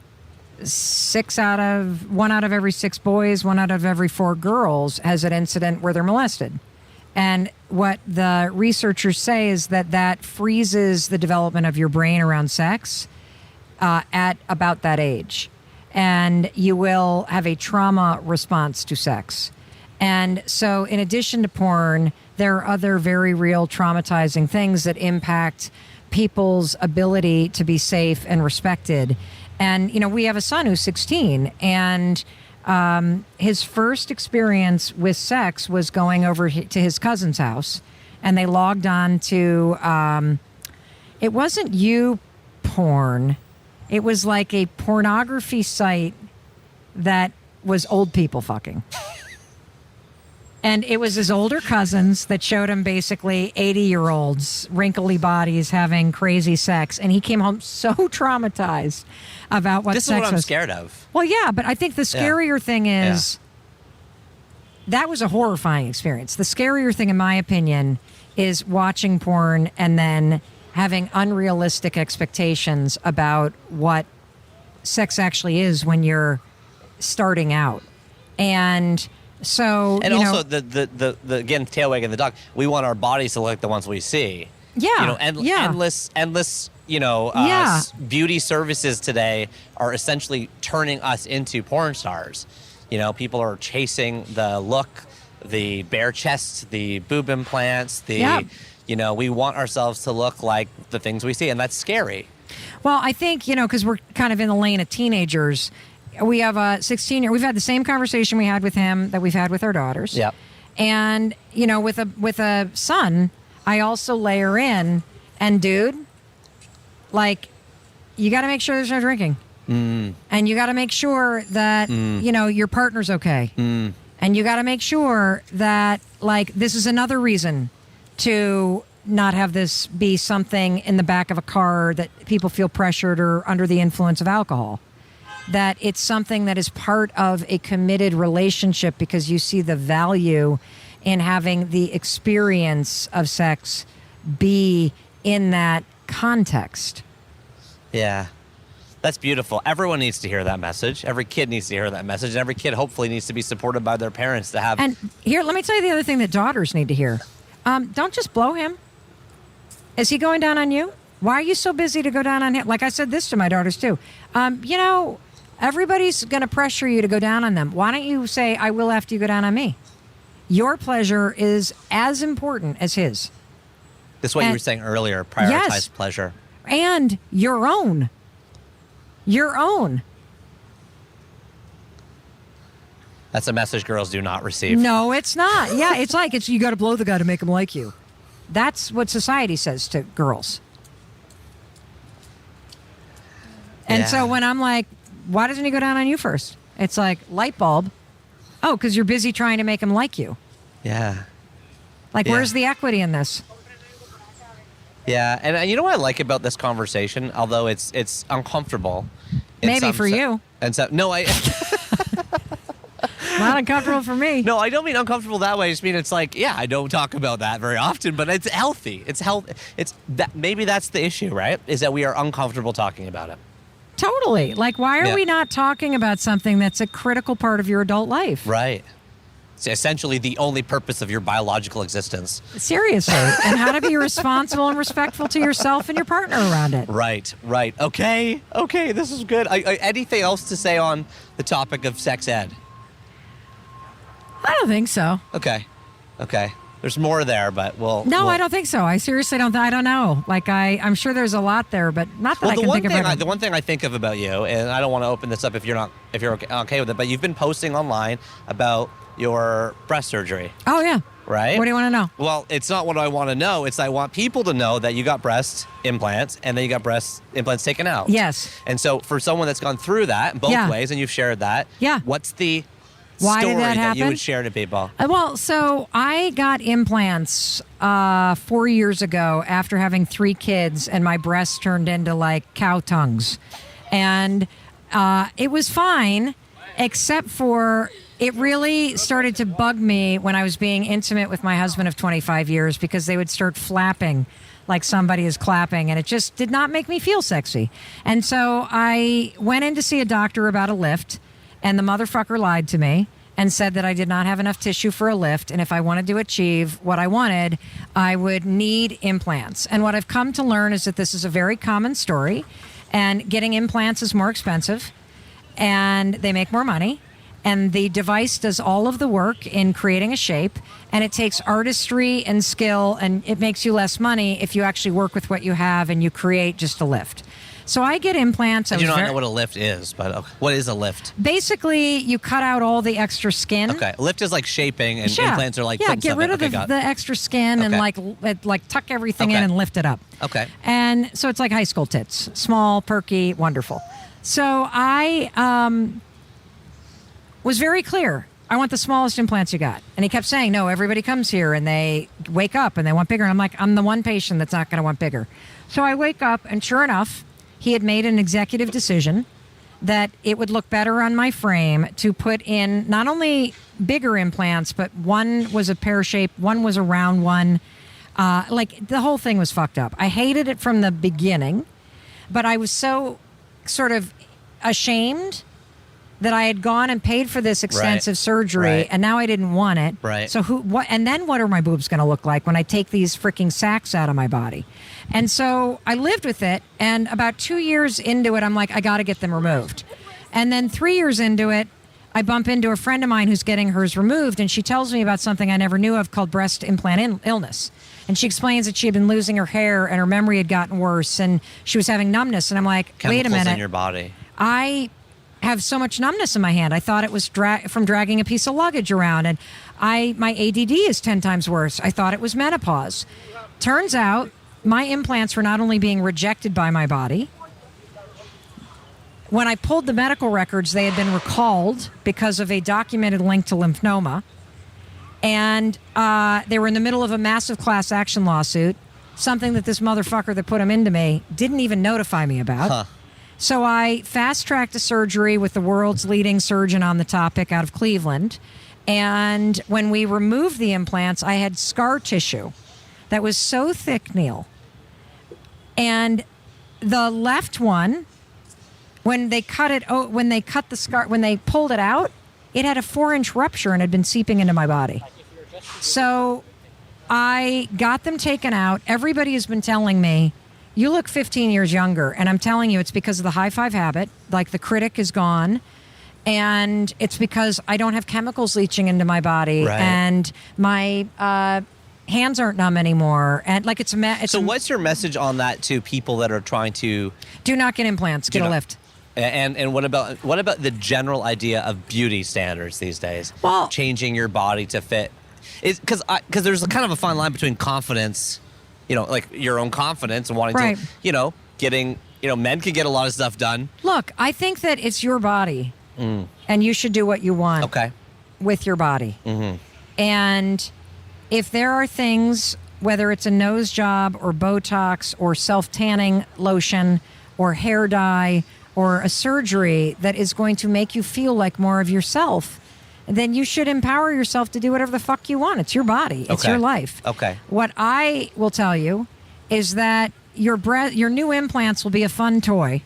1 out of every 6 boys, 1 out of every 4 girls has an incident where they're molested. And what the researchers say is that freezes the development of your brain around sex at about that age. And you will have a trauma response to sex. And so in addition to porn, there are other very real traumatizing things that impact people's ability to be safe and respected. And, we have a son who's 16, and his first experience with sex was going over to his cousin's house, and they logged on to, it wasn't YouPorn. It was like a pornography site that was old people fucking. And it was his older cousins that showed him basically 80-year-olds, wrinkly bodies having crazy sex. And he came home so traumatized about what sex was. This is what I'm scared of. Well, yeah, but I think the scarier thing is that was a horrifying experience. The scarier thing, in my opinion, is watching porn and then having unrealistic expectations about what sex actually is when you're starting out. And so, also the again, tail wagging the dog. We want our bodies to look like the ones we see. Yeah. Endless. Beauty services today are essentially turning us into porn stars. People are chasing the look, the bare chest, the boob implants, we want ourselves to look like the things we see, and that's scary. Well, I think, because we're kind of in the lane of teenagers. We have a 16-year. We've had the same conversation we had with him that we've had with our daughters. Yeah. And with a son, I also layer in, and dude, like, you got to make sure there's no drinking, and you got to make sure that your partner's okay, and you got to make sure that, like, this is another reason to not have this be something in the back of a car that people feel pressured or under the influence of alcohol. That it's something that is part of a committed relationship because you see the value in having the experience of sex be in that context. Yeah. That's beautiful. Everyone needs to hear that message. Every kid needs to hear that message. And every kid hopefully needs to be supported by their parents to have... And here, let me tell you the other thing that daughters need to hear. Don't just blow him. Is he going down on you? Why are you so busy to go down on him? Like I said this to my daughters too. Everybody's going to pressure you to go down on them. Why don't you say, I will after you go down on me? Your pleasure is as important as his. That's what you were saying earlier. Prioritize pleasure. And your own. Your own. That's a message girls do not receive. No, it's not. Yeah, it's you got to blow the guy to make him like you. That's what society says to girls. And so when I'm like, why doesn't he go down on you first? It's like, light bulb. Oh, because you're busy trying to make him like you. Yeah. Like, where's the equity in this? Yeah, and you know what I like about this conversation, although it's uncomfortable. Maybe for you. And so, no, Well, Not uncomfortable for me. No, I don't mean uncomfortable that way. I just mean it's like, yeah, I don't talk about that very often, but it's healthy. It's health. It's that maybe that's the issue, right? Is that we are uncomfortable talking about it. Totally. Like, why are Yeah. we not talking about something that's a critical part of your adult life? Right. It's essentially the only purpose of your biological existence. Seriously. And how to be responsible and respectful to yourself and your partner around it. Right. Okay, this is good. Anything else to say on the topic of sex ed? I don't think so. Okay. There's more there, but No, I don't think so. I seriously don't. I don't know. Like, I'm sure there's a lot there, but not that I can think of everything. The one thing I think of about you, and I don't want to open this up if you're okay with it, but you've been posting online about your breast surgery. Oh, yeah. Right? What do you want to know? Well, it's not what I want to know. It's I want people to know that you got breast implants and then you got breast implants taken out. Yes. And so for someone that's gone through that both Yeah. ways, and you've shared that, Yeah. what's the Why story did that you happen? would share to people? Well, so I got implants 4 years ago after having 3 kids, and my breasts turned into like cow tongues. And it was fine, except for it really started to bug me when I was being intimate with my husband of 25 years because they would start flapping like somebody is clapping, and it just did not make me feel sexy. And so I went in to see a doctor about a lift, and the motherfucker lied to me and said that I did not have enough tissue for a lift, and if I wanted to achieve what I wanted, I would need implants. And what I've come to learn is that this is a very common story, and getting implants is more expensive, and they make more money. And the device does all of the work in creating a shape, and it takes artistry and skill, and it makes you less money if you actually work with what you have and you create just a lift. So I get implants. I do not know what a lift is, but what is a lift? Basically, you cut out all the extra skin. Okay, a lift is like shaping, and Yeah. implants are like yeah, putting get stuff rid in. of the extra skin and like tuck everything in Okay. and lift it up. Okay. And so it's like high school tits, small, perky, wonderful. So I was very clear. I want the smallest implants you got. And he kept saying, no, everybody comes here and they wake up and they want bigger. And I'm like, I'm the one patient that's not going to want bigger. So I wake up, and sure enough, he had made an executive decision that it would look better on my frame to put in not only bigger implants, but one was a pear shape, one was a round one. Like, the whole thing was fucked up. I hated it from the beginning, but I was so sort of ashamed that I had gone and paid for this extensive surgery, Right. and now I didn't want it. Right. So and then what are my boobs going to look like when I take these freaking sacks out of my body? And so I lived with it, and about 2 years into it, I'm like, I got to get them removed. And then 3 years into it, I bump into a friend of mine who's getting hers removed, and she tells me about something I never knew of called breast implant illness. And she explains that she had been losing her hair, and her memory had gotten worse, and she was having numbness. And I'm like, wait a Chemicals minute. in your body. I have so much numbness in my hand. I thought it was from dragging a piece of luggage around, and my ADD is 10 times worse. I thought it was menopause. Turns out my implants were not only being rejected by my body. When I pulled the medical records, they had been recalled because of a documented link to lymphoma, and they were in the middle of a massive class action lawsuit, something that this motherfucker that put them into me didn't even notify me about. Huh. So I fast-tracked a surgery with the world's leading surgeon on the topic out of Cleveland. And when we removed the implants, I had scar tissue that was so thick, Neil. And the left one, when they pulled it out, it had a 4-inch rupture and had been seeping into my body. So I got them taken out. Everybody has been telling me, you look 15 years younger. And I'm telling you, it's because of the high five habit. Like, the critic is gone. And it's because I don't have chemicals leaching into my body. Right. And my hands aren't numb anymore. And like, So what's your message on that to people that are trying to do not get implants, get a lift. And what about the general idea of beauty standards these days? Well, changing your body to fit. Because there's a kind of a fine line between confidence, like your own confidence and wanting right. to, getting, men can get a lot of stuff done. Look, I think that it's your body, and you should do what you want with your body. Mm-hmm. And if there are things, whether it's a nose job or Botox or self-tanning lotion or hair dye or a surgery that is going to make you feel like more of yourself, then you should empower yourself to do whatever the fuck you want. It's your body. It's your life. Okay. What I will tell you is that your new implants will be a fun toy,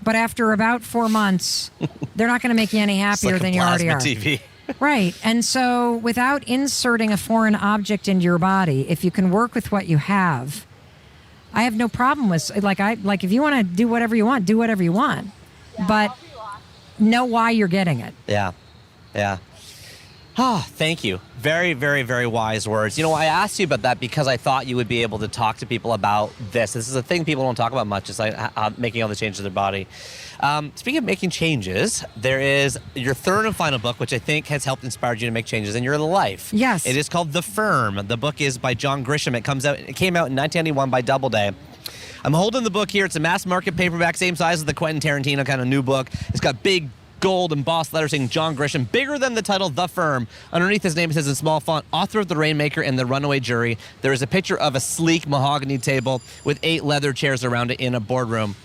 but after about 4 months, they're not going to make you any happier than you already are. TV. Right. And so without inserting a foreign object into your body, if you can work with what you have, I have no problem with, like if you want to do whatever you want, do whatever you want. But know why you're getting it. Yeah. Yeah. Oh, thank you. Very, very, very wise words. I asked you about that because I thought you would be able to talk to people about this. This is a thing people don't talk about much, is like making all the changes to their body. Speaking of making changes, there is your third and final book, which I think has helped inspire you to make changes in your life. Yes. It is called The Firm. The book is by John Grisham. It came out in 1991 by Doubleday. I'm holding the book here. It's a mass market paperback, same size as the Quentin Tarantino kind of new book. It's got big gold embossed letters saying John Grisham, bigger than the title The Firm. Underneath his name it says in small font, author of The Rainmaker and The Runaway Jury. There is a picture of a sleek mahogany table with 8 leather chairs around it in a boardroom.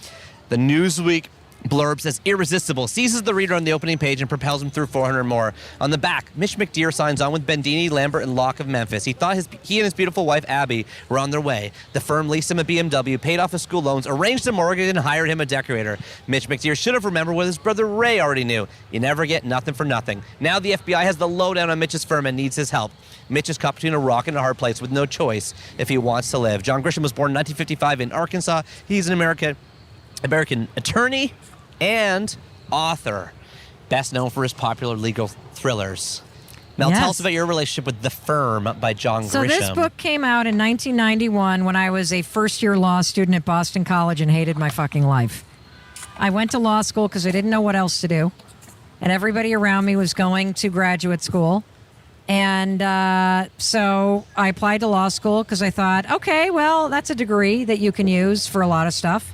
The Newsweek blurb says, irresistible, seizes the reader on the opening page and propels him through 400 more. On the back, Mitch McDeere signs on with Bendini, Lambert, and Locke of Memphis. He thought he and his beautiful wife, Abby, were on their way. The firm leased him a BMW, paid off his school loans, arranged a mortgage, and hired him a decorator. Mitch McDeere should have remembered what his brother Ray already knew. You never get nothing for nothing. Now the FBI has the lowdown on Mitch's firm and needs his help. Mitch is caught between a rock and a hard place with no choice if he wants to live. John Grisham was born in 1955 in Arkansas. He's an American attorney and author, best known for his popular legal thrillers. Mel, tell us about your relationship with The Firm by John Grisham. So this book came out in 1991 when I was a first-year law student at Boston College and hated my fucking life. I went to law school because I didn't know what else to do, and everybody around me was going to graduate school. And so I applied to law school because I thought, okay, well, that's a degree that you can use for a lot of stuff.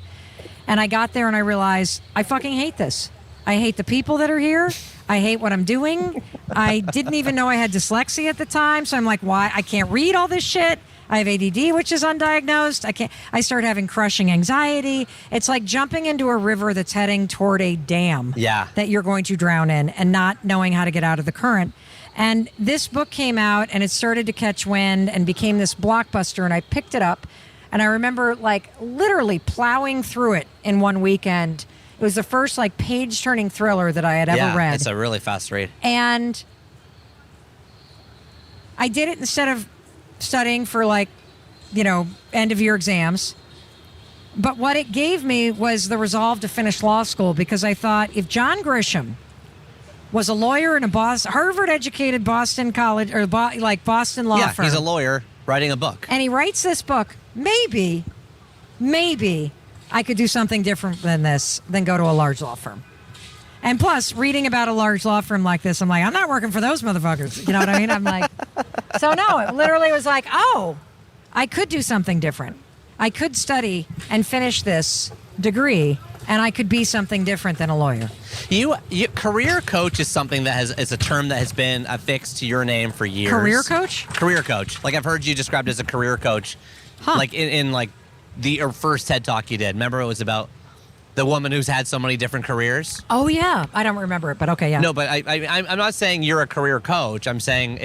And I got there and I realized I fucking hate this. I hate the people that are here. I hate what I'm doing. I didn't even know I had dyslexia at the time. So I'm like, why? I can't read all this shit. I have ADD, which is undiagnosed. I start having crushing anxiety. It's like jumping into a river that's heading toward a dam that you're going to drown in and not knowing how to get out of the current. And this book came out and it started to catch wind and became this blockbuster. And I picked it up. And I remember literally plowing through it in one weekend. It was the first page-turning thriller that I had ever read. It's a really fast read. And I did it instead of studying for end-of-year exams. But what it gave me was the resolve to finish law school because I thought if John Grisham was a lawyer in a Harvard-educated Boston college or Boston law firm. Yeah, he's a lawyer writing a book. And he writes this book. Maybe I could do something different than this than go to a large law firm. And plus, reading about a large law firm like this, I'm like, I'm not working for those motherfuckers. You know what I mean? I'm like, so no, it literally was like, oh, I could do something different. I could study and finish this degree, and I could be something different than a lawyer. You career coach is something that is a term that has been affixed to your name for years. Career coach? Career coach. I've heard you described as a career coach. Huh. In the first TED Talk you did. Remember it was about the woman who's had so many different careers? Oh, yeah. I don't remember it, but okay, yeah. No, but I'm not saying you're a career coach. I'm saying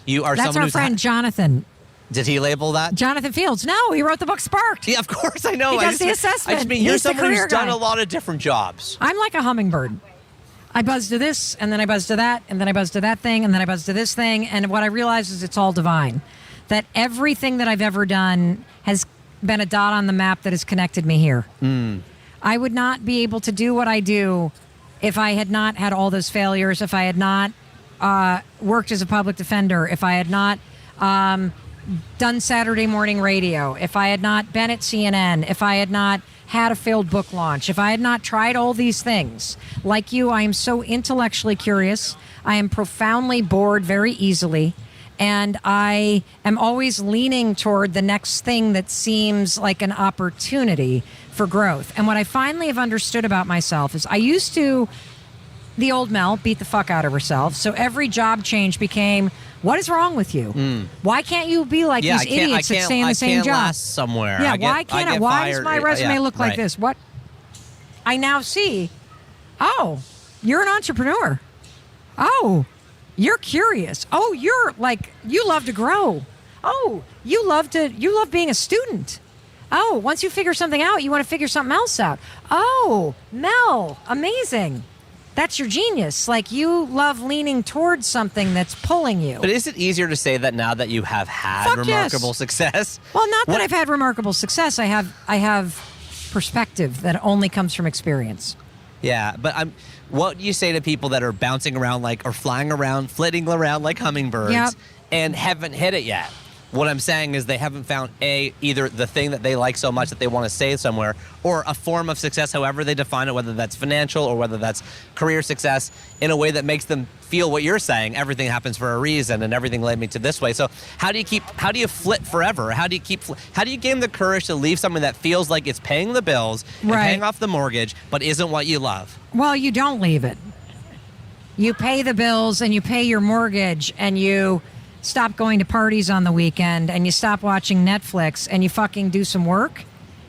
you are That's someone our who's... friend Jonathan. Did he label that? Jonathan Fields. No, he wrote the book Sparked. Yeah, of course I know. He does the assessment. I just mean you're He's the someone who's career done guy. a lot of different jobs. I'm like a hummingbird. I buzz to this, and then I buzz to that, and then I buzz to that thing, and then I buzz to this thing. And what I realize is it's all divine. That everything that I've ever done has been a dot on the map that has connected me here. I would not be able to do what I do if I had not had all those failures, if I had not worked as a public defender, if I had not done Saturday morning radio, if I had not been at CNN, if I had not had a failed book launch, if I had not tried all these things. Like you, I am so intellectually curious. I am profoundly bored very easily. And I am always leaning toward the next thing that seems like an opportunity for growth. And what I finally have understood about myself is I used to, the old Mel, beat the fuck out of herself. So every job change became, what is wrong with you? Why can't you be like these idiots that stay in the same job? Last somewhere. Yeah, why can't I? Why does my resume look like this? What? I now see, oh, you're an entrepreneur. Oh, You're curious. Oh, you're like, you love to grow. Oh, you love being a student. Oh, once you figure something out, you want to figure something else out. Oh, Mel, amazing. That's your genius. Like, you love leaning towards something that's pulling you. But is it easier to say that now that you have had remarkable success? Well, not that I've had remarkable success. I have perspective that only comes from experience. Yeah, but what do you say to people that are bouncing around or flying around, flitting around like hummingbirds and haven't hit it yet? What I'm saying is they haven't found either the thing that they like so much that they want to stay somewhere, or a form of success, however they define it, whether that's financial or whether that's career success, in a way that makes them feel what you're saying. Everything happens for a reason, and everything led me to this way. So how do you flit forever? How do you gain the courage to leave something that feels like it's paying the bills and paying off the mortgage, but isn't what you love? Well, you don't leave it. You pay the bills and you pay your mortgage and you stop going to parties on the weekend and you stop watching Netflix and you fucking do some work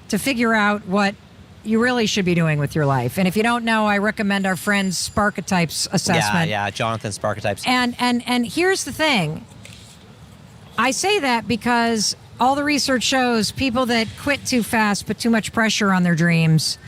to figure out what you really should be doing with your life. And if you don't know, I recommend our friend's Sparketypes assessment. Yeah, Jonathan's Sparketypes. And here's the thing. I say that because all the research shows people that quit too fast put too much pressure on their dreams,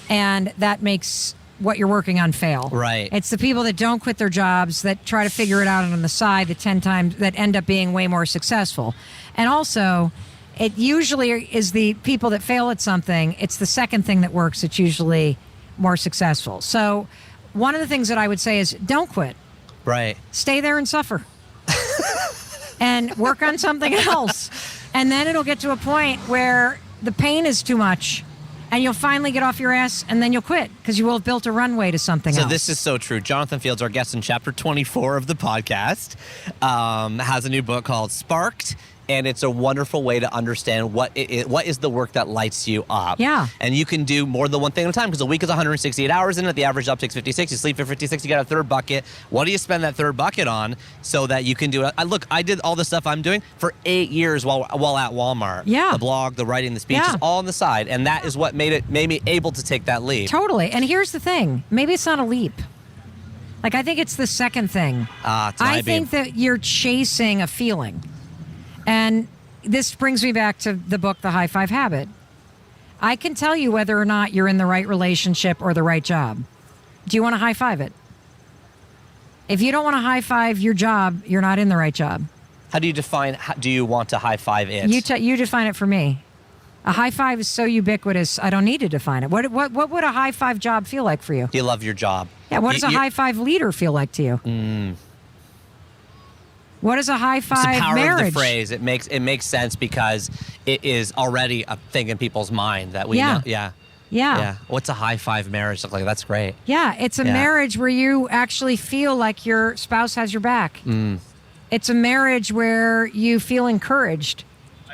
and that makes what you're working on fail. Right. It's the people that don't quit their jobs, that try to figure it out on the side, that 10 times that end up being way more successful. And also, it usually is the people that fail at something, it's the second thing that works, it's usually more successful. So one of the things that I would say is don't quit. Right. Stay there and suffer. And work on something else. And then it'll get to a point where the pain is too much. And you'll finally get off your ass, and then you'll quit because you will have built a runway to something else. So this is so true. Jonathan Fields, our guest in chapter 24 of the podcast, has a new book called Sparked. And it's a wonderful way to understand what is the work that lights you up. Yeah. And you can do more than one thing at a time, because a week is 168 hours in it. The average job takes 56. You sleep for 56. You got a third bucket. What do you spend that third bucket on so that you can do it? Look, I did all the stuff I'm doing for 8 years while at Walmart. Yeah. The blog, the writing, the speeches, all on the side. And that is what made me able to take that leap. Totally. And here's the thing. Maybe it's not a leap. Like, I think it's the second thing. I think that you're chasing a feeling. And this brings me back to the book, The High Five Habit. I can tell you whether or not you're in the right relationship or the right job. Do you want to high five it? If you don't want to high five your job, you're not in the right job. How do you define, do you want to high five it? You define it for me. A high five is so ubiquitous, I don't need to define it. What would a high five job feel like for you? Do you love your job? Yeah, what does a high five leader feel like to you? What is a high five marriage? It's the power of the phrase. It makes sense because it is already a thing in people's mind that we know. Yeah. What's a high five marriage look like? That's great. Yeah, it's a marriage where you actually feel like your spouse has your back. It's a marriage where you feel encouraged.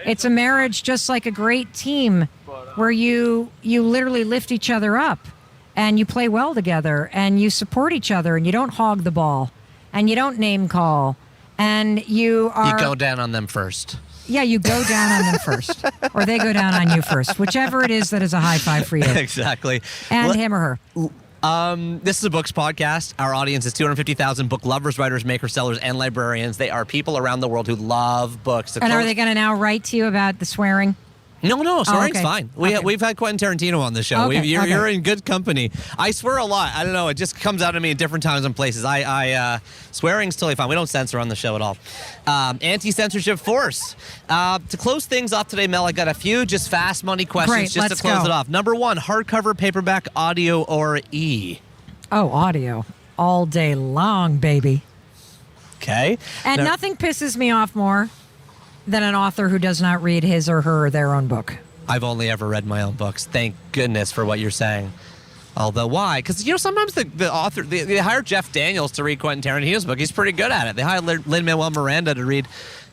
It's a marriage just like a great team where you literally lift each other up and you play well together and you support each other and you don't hog the ball and you don't name call. And you go down on them first. Yeah, you go down on them first. Or they go down on you first. Whichever it is that is a high five for you. Exactly. And him or her. This is a books podcast. Our audience is 250,000 book lovers, writers, makers, sellers, and librarians. They are people around the world who love books. And are they going to now write to you about the swearing? No, swearing's fine. We've had Quentin Tarantino on the show. You're in good company. I swear a lot. I don't know. It just comes out of me at different times and places. Swearing's totally fine. We don't censor on the show at all. Anti-censorship force. To close things off today, Mel, I got a few just fast money questions to close it off. Number one, hardcover, paperback, audio, or e? Oh, audio. All day long, baby. Okay. And nothing pisses me off more than an author who does not read his or her their own book. I've only ever read my own books. Thank goodness for what you're saying. Although, why? Because, sometimes the author, they hire Jeff Daniels to read Quentin Tarantino's book. He's pretty good at it. They hire Lin-Manuel Miranda to read,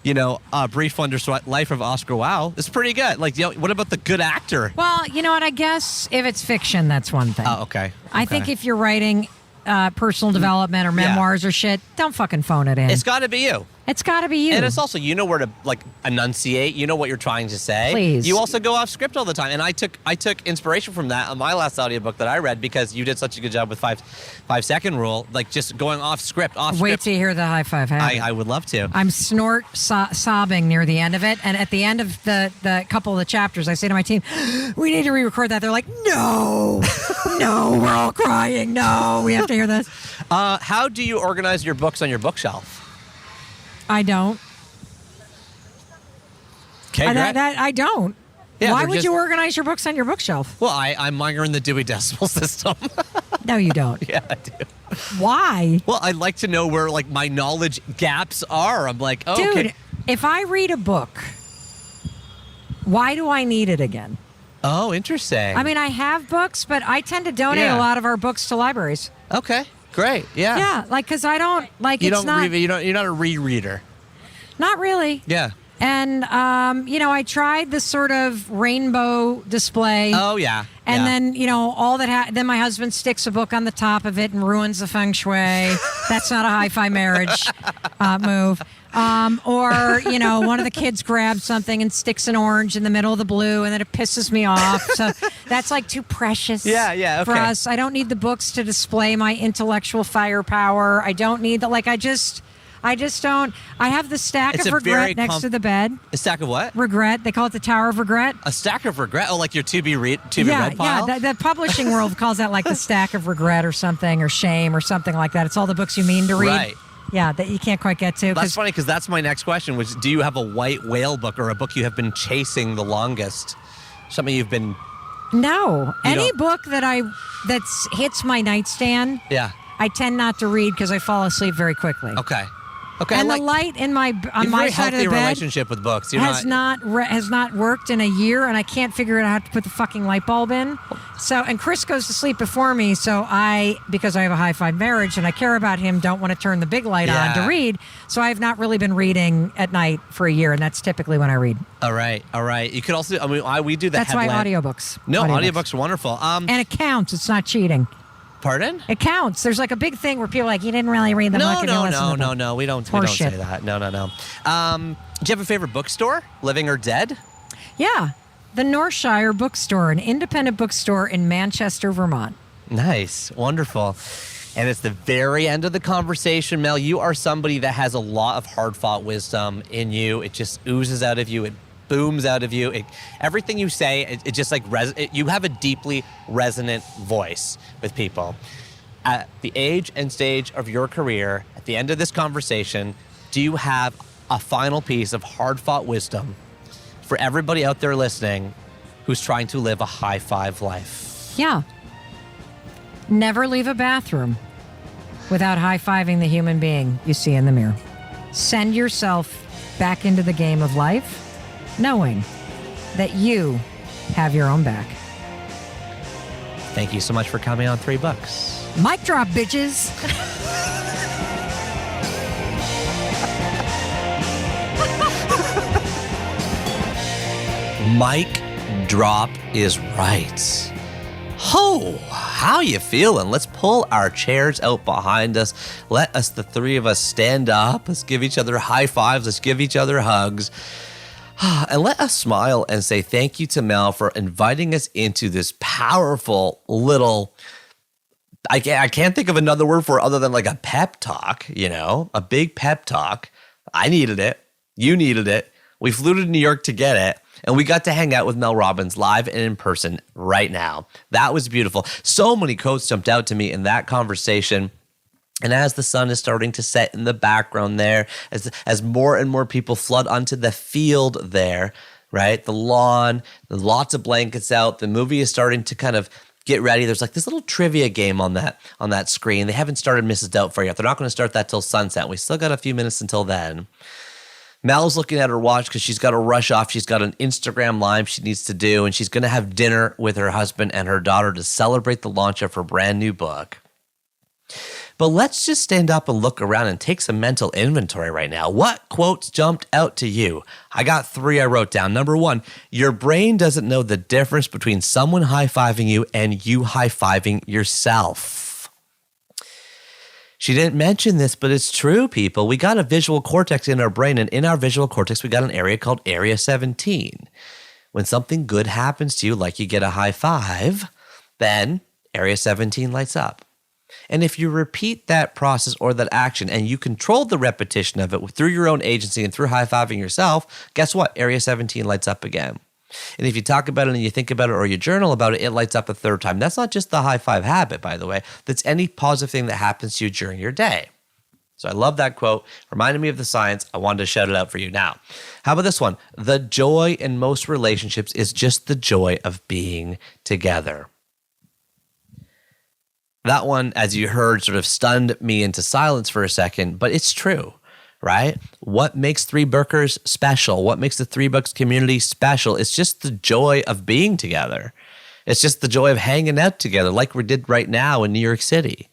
A Brief Wondrous Life of Oscar Wilde. It's pretty good. What about the good actor? Well, you know what? I guess if it's fiction, that's one thing. Oh, okay. I think if you're writing personal development or memoirs or shit, don't fucking phone it in. It's got to be you. It's got to be you. And it's also, you know where to like enunciate. You know what you're trying to say. Please. You also go off script all the time. And I took inspiration from that on my last audiobook that I read because you did such a good job with 5-second rule, like just going off script. Wait till you hear the high five. I would love to. I'm sobbing near the end of it. And at the end of the couple of the chapters, I say to my team, we need to re-record that. They're like, no, no, we're all crying. No, we have to hear this. How do you organize your books on your bookshelf? I don't. Okay, I don't. Yeah, why would you organize your books on your bookshelf? Well, I minor in the Dewey Decimal System. No, you don't. Yeah, I do. Why? Well, I'd like to know where like my knowledge gaps are. I'm like, oh, dude, okay. If I read a book, why do I need it again? Oh, interesting. I mean, I have books, but I tend to donate a lot of our books to libraries. Okay. Great. Yeah. Yeah, like because I don't like you're it's not not. you're not a rereader. Not really. Yeah. And I tried the sort of rainbow display. Oh yeah. And then all that. Then my husband sticks a book on the top of it and ruins the feng shui. That's not a hi-fi marriage move. Or one of the kids grabs something and sticks an orange in the middle of the blue, and then it pisses me off. So that's like too precious. Yeah. Okay. For us, I don't need the books to display my intellectual firepower. I don't need the I just don't. I have the stack of regret next to the bed. A stack of what? Regret. They call it the Tower of Regret. A stack of regret? Oh, like your to be read pile? Yeah. The publishing world calls that like the stack of regret or something, or shame or something like that. It's all the books you mean to read. Right. Yeah, that you can't quite get to. That's funny because that's my next question, which do you have a white whale book or a book you have been chasing the longest? Something you've been... No. Any book that hits my nightstand, I tend not to read because I fall asleep very quickly. Okay. And the light on my side of the bed relationship with books. has not worked in a year, and I can't figure out how to put the fucking light bulb in. So, and Chris goes to sleep before me, so because I have a high-fi marriage and I care about him, don't want to turn the big light on to read. So I have not really been reading at night for a year, and that's typically when I read. All right. You could also, we do the That's headlamp. why audiobooks. No, audiobooks are wonderful. And it counts. It's not cheating. Pardon? It counts. There's like a big thing where people are like, you didn't really read the book. No. We don't say that. No. Do you have a favorite bookstore, living or dead? Yeah. The Northshire Bookstore, an independent bookstore in Manchester, Vermont. Nice. Wonderful. And it's the very end of the conversation, Mel. You are somebody that has a lot of hard-fought wisdom in you. It just oozes out of you. It booms out of you. Everything you say, it just like you have a deeply resonant voice with people. At the age and stage of your career, at the end of this conversation, do you have a final piece of hard-fought wisdom for everybody out there listening who's trying to live a high-five life? Yeah. Never leave a bathroom without high-fiving the human being you see in the mirror. Send yourself back into the game of life, knowing that you have your own back. Thank you so much for coming on 3 Books. Mic drop, bitches. Mic drop is right. Ho, how you feeling? Let's pull our chairs out behind us. Let us, the 3 of us, stand up. Let's give each other high fives. Let's give each other hugs. And let us smile and say thank you to Mel for inviting us into this powerful little, I can't think of another word for it other than like a pep talk, a big pep talk. I needed it. You needed it. We flew to New York to get it. And we got to hang out with Mel Robbins live and in person right now. That was beautiful. So many quotes jumped out to me in that conversation. And as the sun is starting to set in the background there, as more and more people flood onto the field there, right? The lawn, lots of blankets out. The movie is starting to kind of get ready. There's like this little trivia game on that screen. They haven't started Mrs. Doubtfire yet. They're not going to start that till sunset. We still got a few minutes until then. Mel's looking at her watch because she's got to rush off. She's got an Instagram live she needs to do, and she's going to have dinner with her husband and her daughter to celebrate the launch of her brand new book. But let's just stand up and look around and take some mental inventory right now. What quotes jumped out to you? I got 3 I wrote down. Number 1, your brain doesn't know the difference between someone high-fiving you and you high-fiving yourself. She didn't mention this, but it's true, people. We got a visual cortex in our brain, and in our visual cortex, we got an area called Area 17. When something good happens to you, like you get a high five, then Area 17 lights up. And if you repeat that process or that action and you control the repetition of it through your own agency and through high-fiving yourself, guess what? Area 17 lights up again. And if you talk about it and you think about it or you journal about it, it lights up a third time. That's not just the high five habit, by the way. That's any positive thing that happens to you during your day. So I love that quote. Reminded me of the science. I wanted to shout it out for you now. How about this one? The joy in most relationships is just the joy of being together. That one, as you heard, sort of stunned me into silence for a second, but it's true. Right? What makes Three Bookers special? What makes the Three Books community special? It's just the joy of being together. It's just the joy of hanging out together like we did right now in New York City.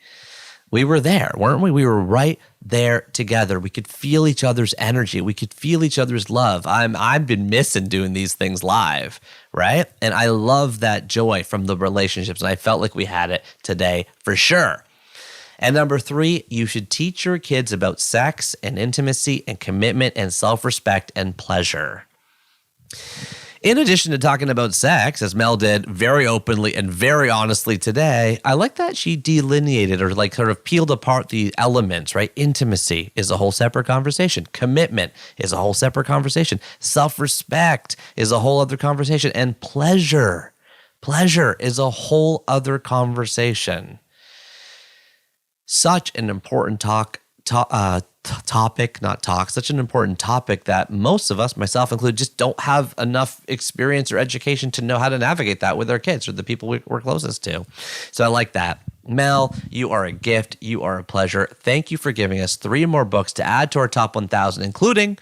We were there, weren't we? We were right there together. We could feel each other's energy. We could feel each other's love. I've been missing doing these things live, right? And I love that joy from the relationships, and I felt like we had it today for sure. And number 3, you should teach your kids about sex and intimacy and commitment and self-respect and pleasure. In addition to talking about sex, as Mel did very openly and very honestly today, I like that she delineated or like sort of peeled apart the elements, right? Intimacy is a whole separate conversation. Commitment is a whole separate conversation. Self-respect is a whole other conversation. And pleasure is a whole other conversation. Such an important such an important topic that most of us, myself included, just don't have enough experience or education to know how to navigate that with our kids or the people we're closest to. So I like that. Mel, you are a gift. You are a pleasure. Thank you for giving us 3 more books to add to our top 1,000, including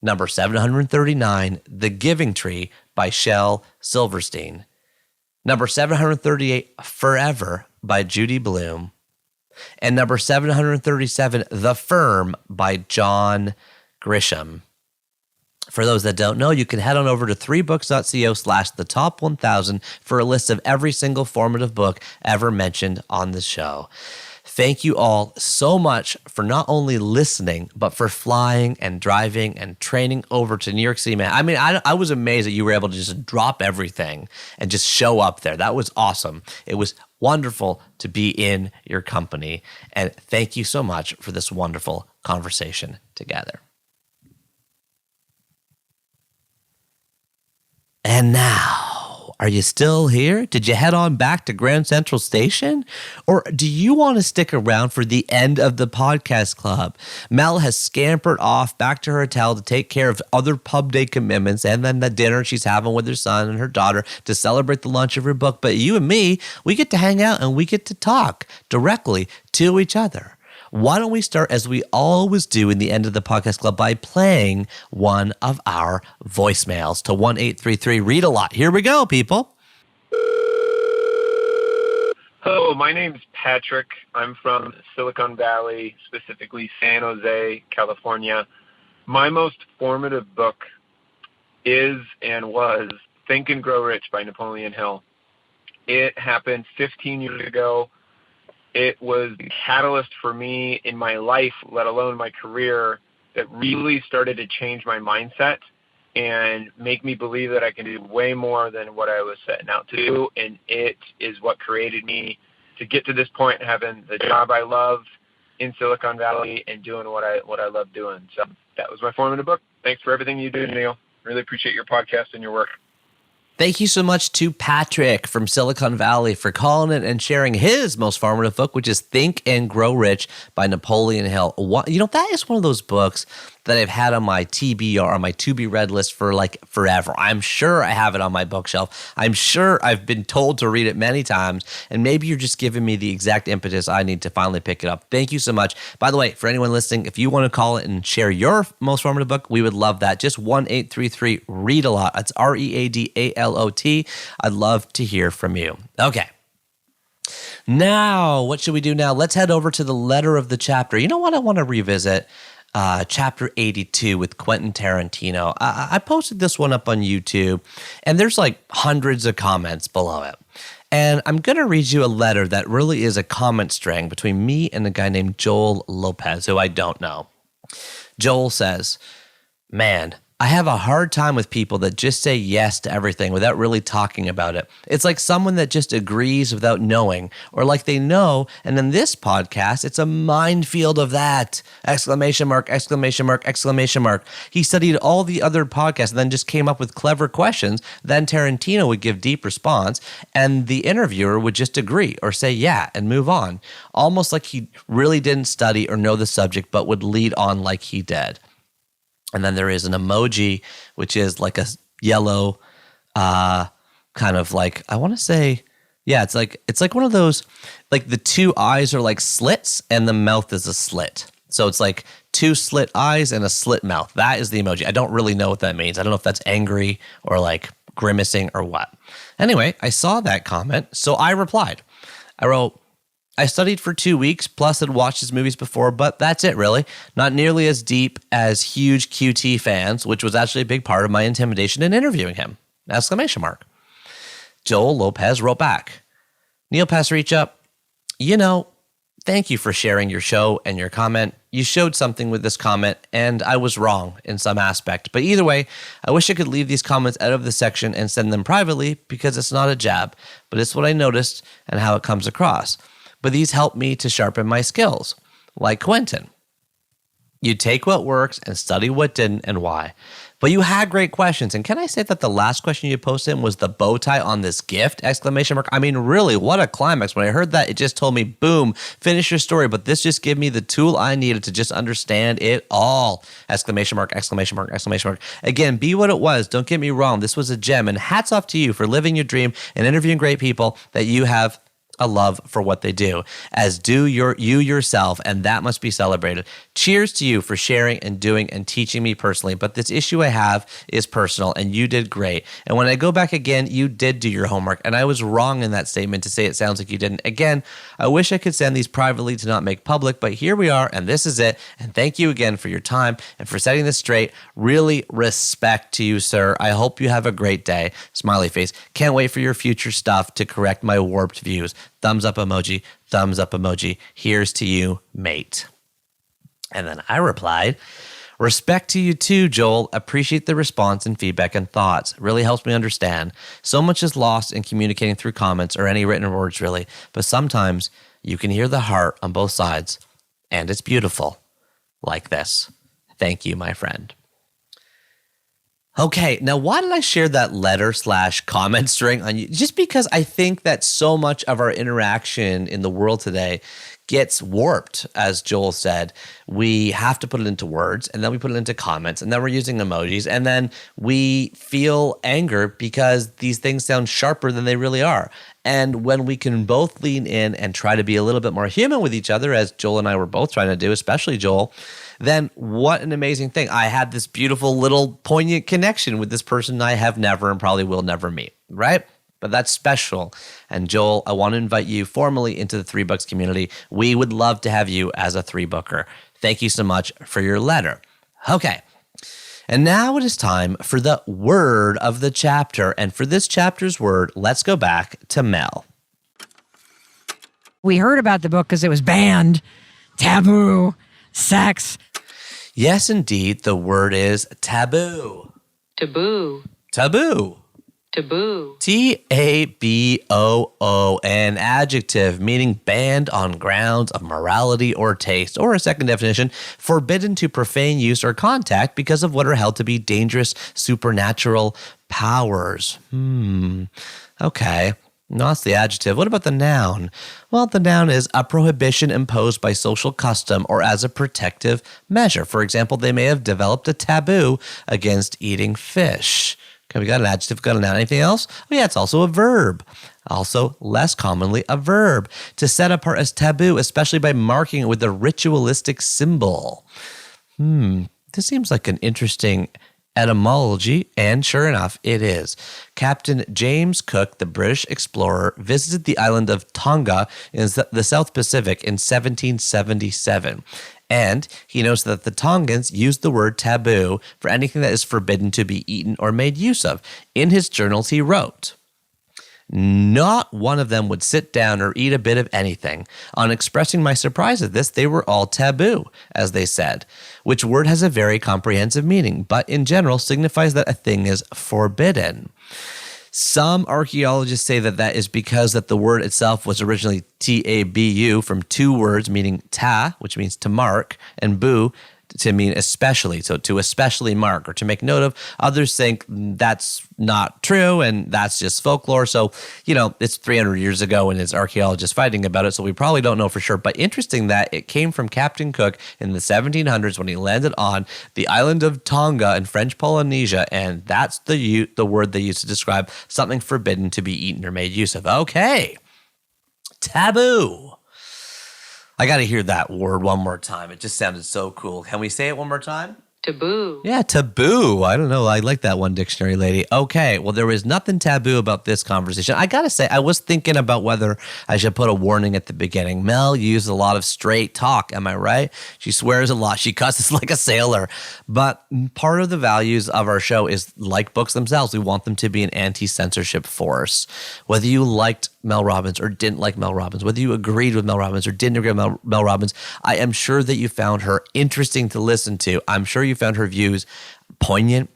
number 739, The Giving Tree by Shel Silverstein. Number 738, Forever by Judy Blume. And number 737, The Firm by John Grisham. For those that don't know, you can head on over to 3books.co/the-top-1000 for a list of every single formative book ever mentioned on the show. Thank you all so much for not only listening, but for flying and driving and training over to New York City, man. I mean, I was amazed that you were able to just drop everything and just show up there. That was awesome. It was wonderful to be in your company. And thank you so much for this wonderful conversation together. And now, are you still here? Did you head on back to Grand Central Station? Or do you want to stick around for the end of the podcast club? Mel has scampered off back to her hotel to take care of other pub day commitments and then the dinner she's having with her son and her daughter to celebrate the launch of her book. But you and me, we get to hang out and we get to talk directly to each other. Why don't we start, as we always do in the end of the podcast club, by playing one of our voicemails to 1-833-READ-A-LOT. Here we go, people. Hello, my name's Patrick. I'm from Silicon Valley, specifically San Jose, California. My most formative book is and was Think and Grow Rich by Napoleon Hill. It happened 15 years ago. It was the catalyst for me in my life, let alone my career, that really started to change my mindset and make me believe that I can do way more than what I was setting out to do. And it is what created me to get to this point, having the job I love in Silicon Valley and doing what I love doing. So that was my formative book. Thanks for everything you do, Neil. Really appreciate your podcast and your work. Thank you so much to Patrick from Silicon Valley for calling in and sharing his most formative book, which is Think and Grow Rich by Napoleon Hill. That is one of those books that I've had on my TBR, on my to-be-read list for like forever. I'm sure I have it on my bookshelf. I'm sure I've been told to read it many times, and maybe you're just giving me the exact impetus I need to finally pick it up. Thank you so much. By the way, for anyone listening, if you want to call it and share your most formative book, we would love that. Just 1-833-READ-A-LOT. That's READALOT. I'd love to hear from you. Okay. Now, what should we do now? Let's head over to the letter of the chapter. You know what? I want to revisit chapter 82 with Quentin Tarantino. I posted this one up on YouTube, and there's like hundreds of comments below it. And I'm going to read you a letter that really is a comment string between me and a guy named Joel Lopez, who I don't know. Joel says, "Man, I have a hard time with people that just say yes to everything without really talking about it. It's like someone that just agrees without knowing, or like they know, and in this podcast, it's a minefield of that! Exclamation mark, exclamation mark, exclamation mark. He studied all the other podcasts and then just came up with clever questions. Then Tarantino would give deep response, and the interviewer would just agree or say yeah and move on. Almost like he really didn't study or know the subject, but would lead on like he did." And then there is an emoji, which is like a yellow, kind of like, I want to say, yeah, it's like one of those, like the two eyes are like slits and the mouth is a slit. So it's like two slit eyes and a slit mouth. That is the emoji. I don't really know what that means. I don't know if that's angry or like grimacing or what. Anyway, I saw that comment, so I replied. I wrote, "I studied for 2 weeks, plus had watched his movies before, but that's it really. Not nearly as deep as huge QT fans, which was actually a big part of my intimidation in interviewing him." Exclamation mark. Joel Lopez wrote back, "Neil Pasricha, thank you for sharing your show and your comment. You showed something with this comment, and I was wrong in some aspect. But either way, I wish I could leave these comments out of the section and send them privately because it's not a jab, but it's what I noticed and how it comes across. But these help me to sharpen my skills, like Quentin. You take what works and study what didn't and why. But you had great questions. And can I say that the last question you posted was the bow tie on this gift? Exclamation mark. I mean, really, what a climax. When I heard that, it just told me, boom, finish your story. But this just gave me the tool I needed to just understand it all. Exclamation mark, exclamation mark, exclamation mark. Again, be what it was. Don't get me wrong. This was a gem. And hats off to you for living your dream and interviewing great people that you have a love for what they do, as do you yourself, and that must be celebrated. Cheers to you for sharing and doing and teaching me personally, but this issue I have is personal, and you did great. And when I go back again, you did do your homework, and I was wrong in that statement to say it sounds like you didn't. Again, I wish I could send these privately to not make public, but here we are, and this is it. And thank you again for your time and for setting this straight. Really respect to you, sir. I hope you have a great day." Smiley face. "Can't wait for your future stuff to correct my warped views. Thumbs up emoji, thumbs up emoji. Here's to you, mate." And then I replied, "Respect to you too, Joel. Appreciate the response and feedback and thoughts. Really helps me understand. So much is lost in communicating through comments or any written words, really. But sometimes you can hear the heart on both sides, and it's beautiful. Like this. Thank you, my friend." Okay, now why did I share that letter/comment string on you? Just because I think that so much of our interaction in the world today gets warped, as Joel said. We have to put it into words, and then we put it into comments, and then we're using emojis, and then we feel anger because these things sound sharper than they really are. And when we can both lean in and try to be a little bit more human with each other, as Joel and I were both trying to do, especially Joel, then what an amazing thing. I had this beautiful little poignant connection with this person I have never and probably will never meet, right? But that's special. And Joel, I want to invite you formally into the 3 Books community. We would love to have you as a 3-booker. Thank you so much for your letter. Okay. And now it is time for the word of the chapter. And for this chapter's word, let's go back to Mel. We heard about the book because it was banned, taboo, sex. Yes, indeed. The word is taboo. Taboo. Taboo. Taboo. Taboo, an adjective meaning banned on grounds of morality or taste, or a second definition, forbidden to profane use or contact because of what are held to be dangerous supernatural powers. Okay. No, that's the adjective. What about the noun? Well, the noun is a prohibition imposed by social custom or as a protective measure. For example, they may have developed a taboo against eating fish. Okay, we got an adjective, got a noun. Anything else? Oh yeah, it's also a verb. Also, less commonly, a verb. To set apart as taboo, especially by marking it with a ritualistic symbol. This seems like an interesting etymology, and sure enough, it is. Captain James Cook, the British explorer, visited the island of Tonga in the South Pacific in 1777. And he notes that the Tongans used the word taboo for anything that is forbidden to be eaten or made use of. In his journals, he wrote, Not one of them would sit down or eat a bit of anything. On expressing my surprise at this, they were all taboo, as they said, which word has a very comprehensive meaning, but in general signifies that a thing is forbidden. Some archaeologists say that that is because that the word itself was originally tabu from two words meaning ta, which means to mark, and bu, to mean especially, so to especially mark or to make note of. Others think that's not true and that's just folklore. So, it's 300 years ago and it's archaeologists fighting about it, so we probably don't know for sure. But interesting that it came from Captain Cook in the 1700s when he landed on the island of Tonga in French Polynesia, and that's the word they used to describe something forbidden to be eaten or made use of. Okay, taboo. I got to hear that word one more time. It just sounded so cool. Can we say it one more time? Taboo. Yeah, taboo. I don't know. I like that one, dictionary lady. Okay, well, there was nothing taboo about this conversation. I got to say, I was thinking about whether I should put a warning at the beginning. Mel used a lot of straight talk. Am I right? She swears a lot. She cusses like a sailor. But part of the values of our show is like books themselves. We want them to be an anti-censorship force. Whether you liked Mel Robbins or didn't like Mel Robbins, whether you agreed with Mel Robbins or didn't agree with Mel Robbins, I am sure that you found her interesting to listen to. I'm sure you found her views poignant,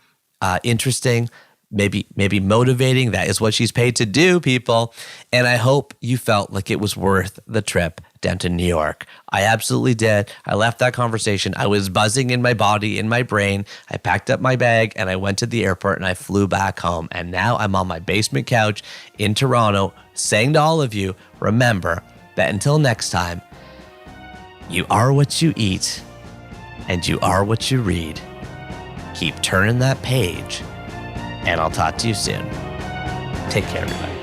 interesting, maybe motivating. That is what she's paid to do, people. And I hope you felt like it was worth the trip down to New York. I absolutely did. I left that conversation. I was buzzing in my body, in my brain. I packed up my bag and I went to the airport and I flew back home. And now I'm on my basement couch in Toronto saying to all of you, remember that until next time, you are what you eat and you are what you read. Keep turning that page and I'll talk to you soon. Take care, everybody.